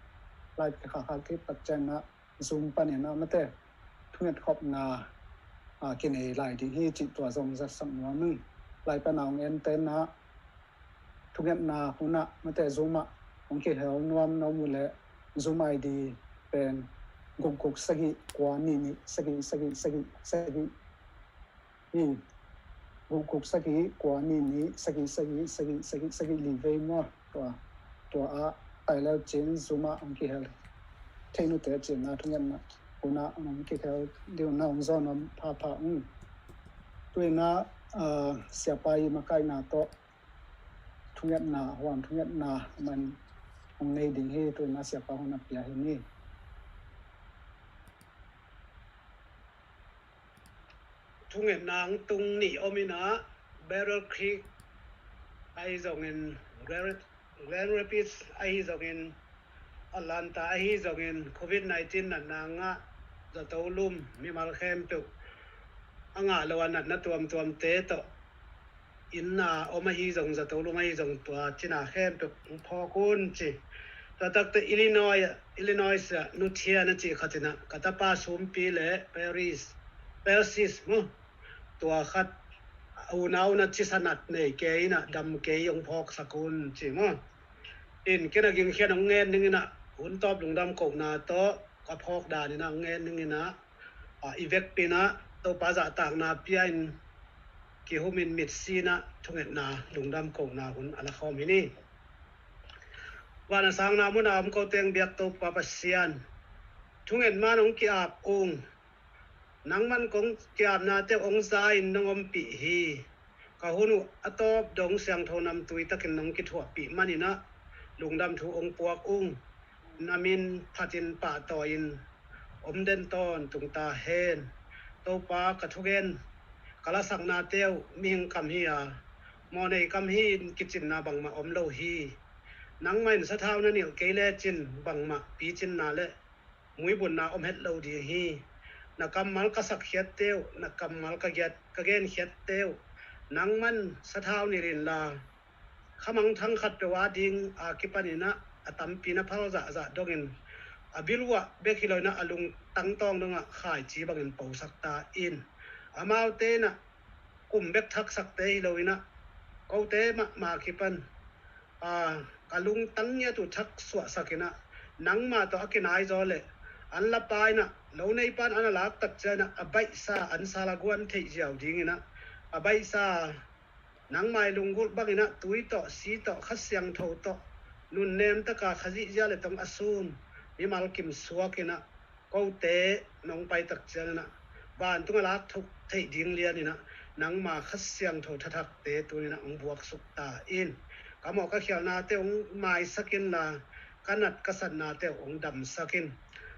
live ki khak ki patchen na zoom panin na mate thunget khop na kin ei lai di hi chi tua zong za sang wa nu lai pa naung en ten na thunget na huna mate zoom a ong ki hel nuam no mu le zoom id pen guk sagi kwa ni sagi hi guk sagi kwa ni sagi li ve mo to a ai la chen zoom a ong ki hel theinu te chen na thunget na una ong ki hel diu na ong zon am pha tuina siapai makai na to thunget na wan thunget na man ong nei ding he tuina siapa hona pia hi ni thunget nang tung ni omina Barrel Creek ai zong in Grand Rapids ai zong in Atlanta ai zong in COVID-19 na nga za tolum mi mal khem tu anga lawan na tuam te to inna oma hi zong za tolum ai zong tua china khem tu pho kun chi ta tak te Illinois nu thia na chi khatina kata pa sum pi le Paris mo tua khat unau na chi sanat nei ke ina dam ke yong phok sakun chi mo in kena ging khian ang ngen ningina hun top lung dam ko na to ka phok da ni na ngen ningina evek pina to pa za tak na pian ki humin mit sina thunget na lung dam ko na hun ala khom ni wana sang na mun am ko teng biak to pa pasian thunget man ong ki ap ong nang man kong ki ap na te ong sai nongom pi hi ka hunu atop dong siang thonam tui takin nong ki thua pi manina lungdam thu ong puak ung namin phatin pa toin omden ton tungta hen to pa kathugen kala sakna teu ming kam hi a monei kam hi kitchen na bangma omlo hi nangmain sa thau na nil kele chin bangma pi chin na le mui bun na om het lo di hi na kamal ka sak hiat teu na kamal ka get ka gen hiat teu nangman sa thau ni rin la khamang thang khat pe wa ding a kipanina atam pina phal za dongin abilwa bekhilona alung tangtong donga khai chi bangin pau sakta in amaute na kum bek thak sakte hiloina kote ma kipan kalung tangnya tu thak swa sakina nangma to akinai zole anla paina lo nei pan ana lak tak chana abai sa an sala guan thei jiao dingina abai sa nangmai lungul bangina tui to si to khasyang tho to nun nem taka khaji jale tong asun mi mal kim suakina kote nong pai tak chana ban tunga lak thuk thei ding lianina nangma khasyang tho thatak te tunina ong buak sukta in kamo ka khial na te ong mai sakin la kanat kasan na te ong dam sakin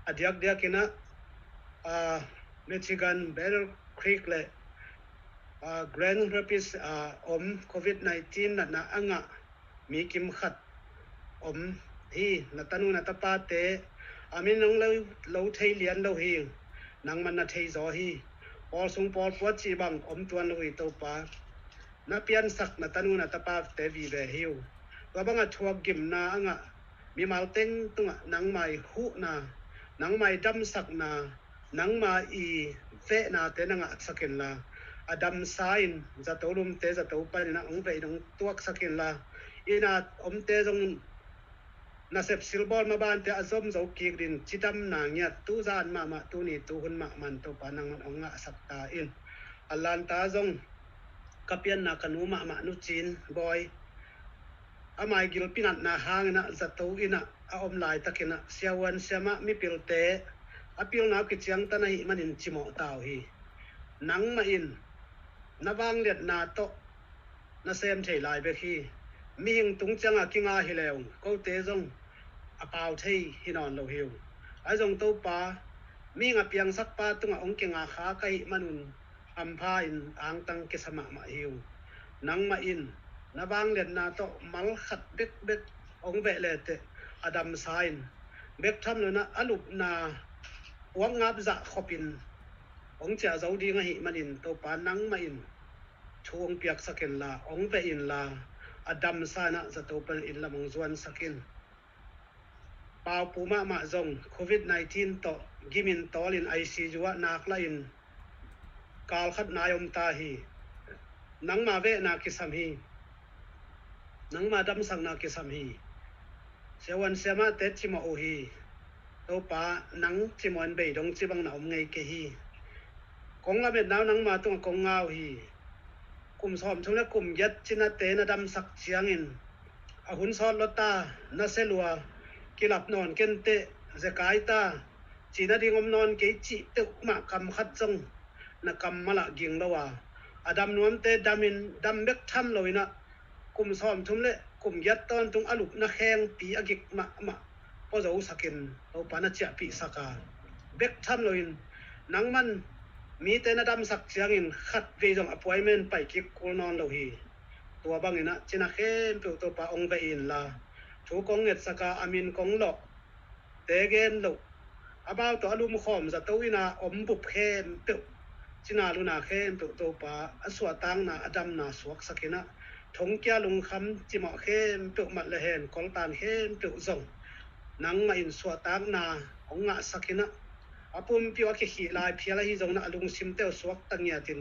adiak diakina Michigan Battle Creek le Grand Rapids om COVID-19 na anga mi kim khat om hi na tanu na tapa te amin nong lo thei lian lo hi nang man na thei zo hi pol sung pol puat chi bang om tuan lo hi to pa na pian sak na tanu na tapa te vi ve hiu wa banga thuak gim na anga mi mal teng tunga nang mai hu na nang mai dam sak na nang ma I fe na te na nga sakin la adam sain za tolum te za to pa na ong ve dong tuak sakin la ina om te jong na sep silbol ma ban te azom zo ki din chitam na nya tu zan ma tu ni tu hun ma man to pa nang ong nga sakta in alan ta jong kapian na kanu ma nu chin boy amai gil pinat na hang na za to ina a om lai takina siawan siama mi pilte apil na ki chiang ta na hi manin chimo taw hi nang ma in nawang liat na to na sem thei lai be khi mi hing tung changa kinga hi leung ko te jong apau thei hinon lo hiu ai jong to pa mi nga piang sak pa tunga ong kinga kha kai manun ampha in ang tang ke sama ma hiu nang ma in nawang liat na to mal khat bek ong ve le te adam sain bek tham lo na alup na wang ngap za khopin ong cha zo ding hi manin to pa nang ma in thuang piak sakin la ong pe in la adam sana za to pan in lamong zuan sakin เปล่าปูมะมะจงโควิด19ต่อกิมินตอลิน ICU นักละอินกาลขัดนายมตาฮีนังมาเวนากิสัมฮีนังมาดำสังนากิสัมฮีเสวันเสมาเตจิมาโอฮีตัวป้านังจิมวันเบยดงจิบังนาอมไงเกฮีกงอาเบ็ดนาวนังมาตัวกงเงาฮีกุมซ้อมทุนและกุมยัดจินาเตนะดำสักเชียงอินอาหุนซอดลตานาเซลัวกิลับนอนเกนเตเจกายตาจีนาดิงอมนอนเกจิเตอุมากำขัดจงนักำมาละกิงละว่าอดัมนวมเตดามินดำเบกทำเลยนะกุมซ้อมทุนและกุมยัดตอนตุงอลุกนักแข่งปีอกิกมาพอจะอุสกินเอาปานาเจปีสกาเบกทำเลยนังมันมีแต่นาดำสักเชียงอินขัดเวจงอพอยเมนไปกิกกูนอนเราฮีตัวบางอินะจินาเข้มเปิดตัวปาองเวอินลาถูกงเง็ดสกาอามินกงหลอกเตเกนหลอกอาบ่าวตัวอารมณ์ขอมจะตัวอินาอมบุบเข้มเปิดจินาลุนาเข้มเปิดตัวปาอสวตังนาอดัมนาสวกสกินะทงเกียลุงคำจิมาเข้มเปิดมัดละเห็นกอลตานเข้มเปิดจงนังมาอินสวตังนาองงะสกินะอาปุ่มพิวกิขีลายพิลาฮิจงนะลุงซิมเตอสวกตังเงียติน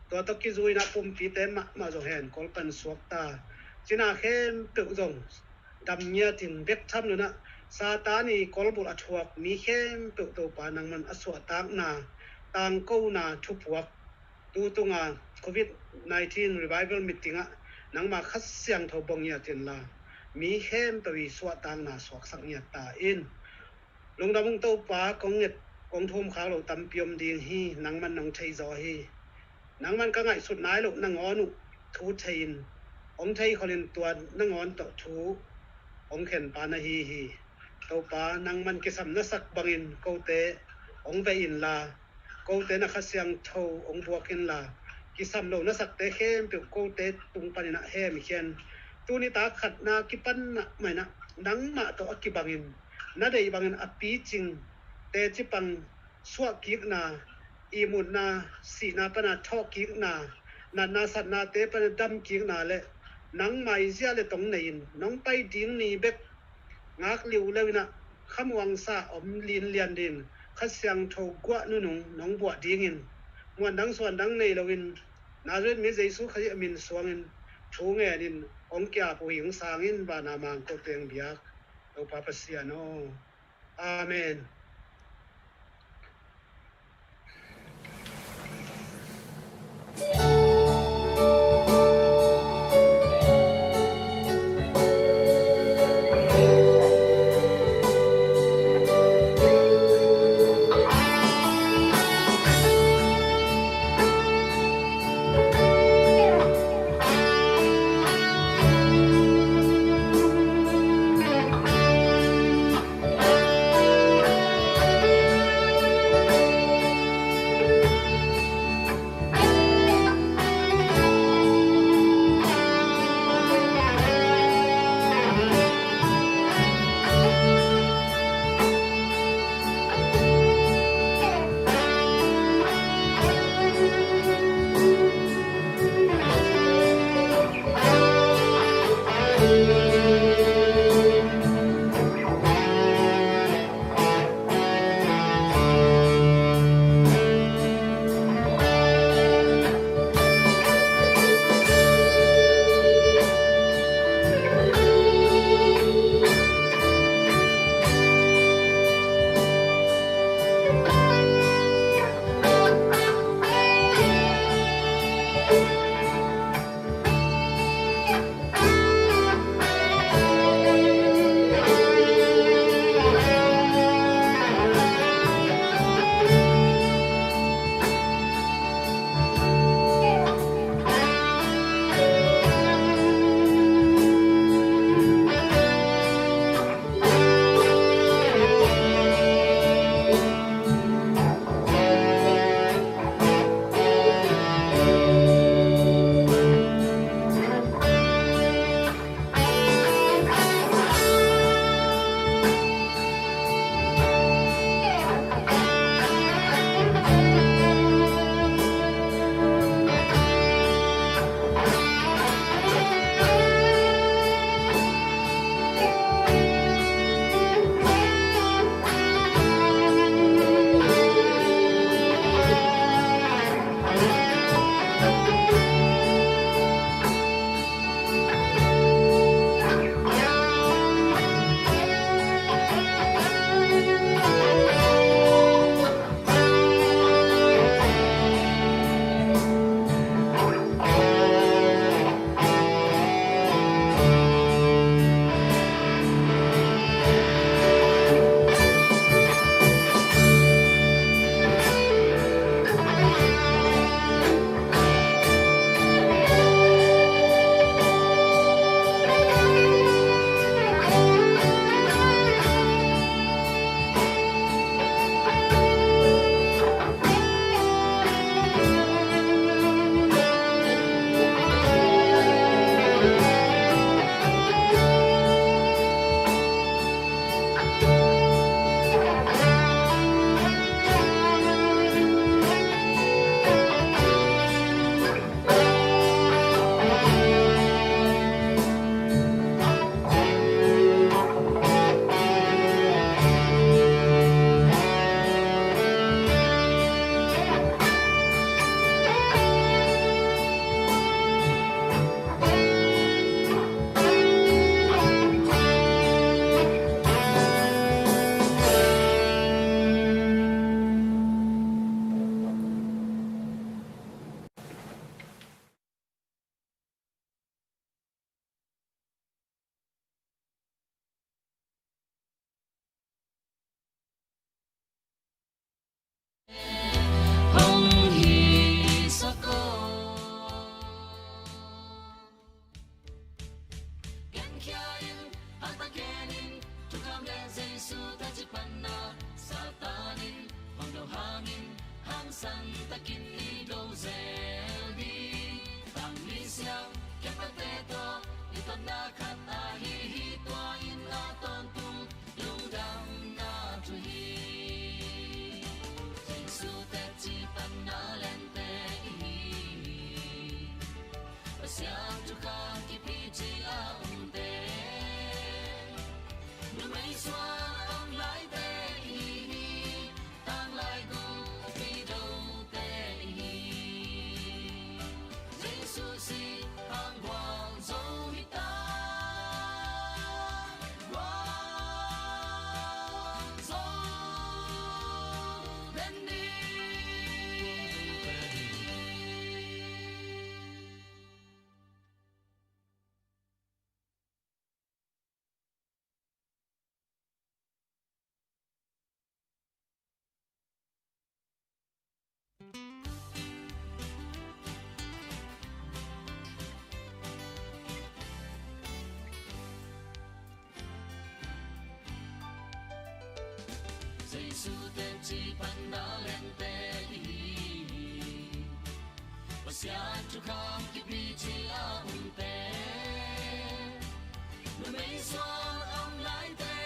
ตัวตกิจุยนะปุ่มพิเตมาจงเห็นกอลปันสวกตาจินาเข้มเปิดจงดำเนียตินเบ็กทำเลยนะซาตานีกอลบุตรชวกมีเข้มเปิดตัวปานังมันอสวตังนาต่างกูนาทุบวกดูตรงโควิด19 revival meeting นังมาคัดเสียงทบงเงียตินลามีเข้มตัวสวตังนาสวกสังเงียตาอินลงดำมุงตัวปากงเงียกงทุ่มขาวเราตำเปียมดีฮีนังมันนองชัยจอฮีนังมันก็ง่ายสุดนายลูกนังอ้อนุทูชัยนองชัยเขาเล่นตัวนังอ้อนต่อทูองเข็นปานาฮีตัวปานังมันกิสัมนัสักบังอินกูเตองเวอินลากูเตนักเสียงโทองบวกินลากิสัมโลนัสักเตเข้มเปียกูเตตุงปานินะเฮมเขียนตัวนี้ตาขัดนากิปันนะไม่นะนังมาตัวกิบังอินนาเดยบังอินอปีจิงเตจิปังสวกิกนาอีมุนนาสีนาปนาทอกิกนานาสัตนาเตปนาดำกิกนาเลนังไม่เสียเลยตรงไหนน้องไปดิ้งนี่เบ็กงักลิวเลยนะขมวังซาอมลินเลียนดินขัดเสียงโถกวะนุ่งน้องบวดิ้งินมวนดังส่วนดังในเราวินนาเรนมิเจสุขยมินสวงินชูเงดินองแก่ผู้หญิงสางินบานามังโกเตงเบียกเราปาปเสียโนอาเมน Giêsu ta chỉ panna Satanin hoàng đầu hang sang ta kin ni đâu zel đi tang ni siang kem ta te to ni ton na khat a hi to in na ton tung lu dang na tu hi Giêsu ta chỉ panna len te hi siang tu ka ki pi chi a te nu mai xóa ông lại te hi tang lai gu pi đâu te hi Giêsu si hang quang dấu hi ta quang dấu đến đi Giêsu tên chỉ ban đã lên te đi và xa chú khang kịp đi chỉ a te người mấy xóa ông lại te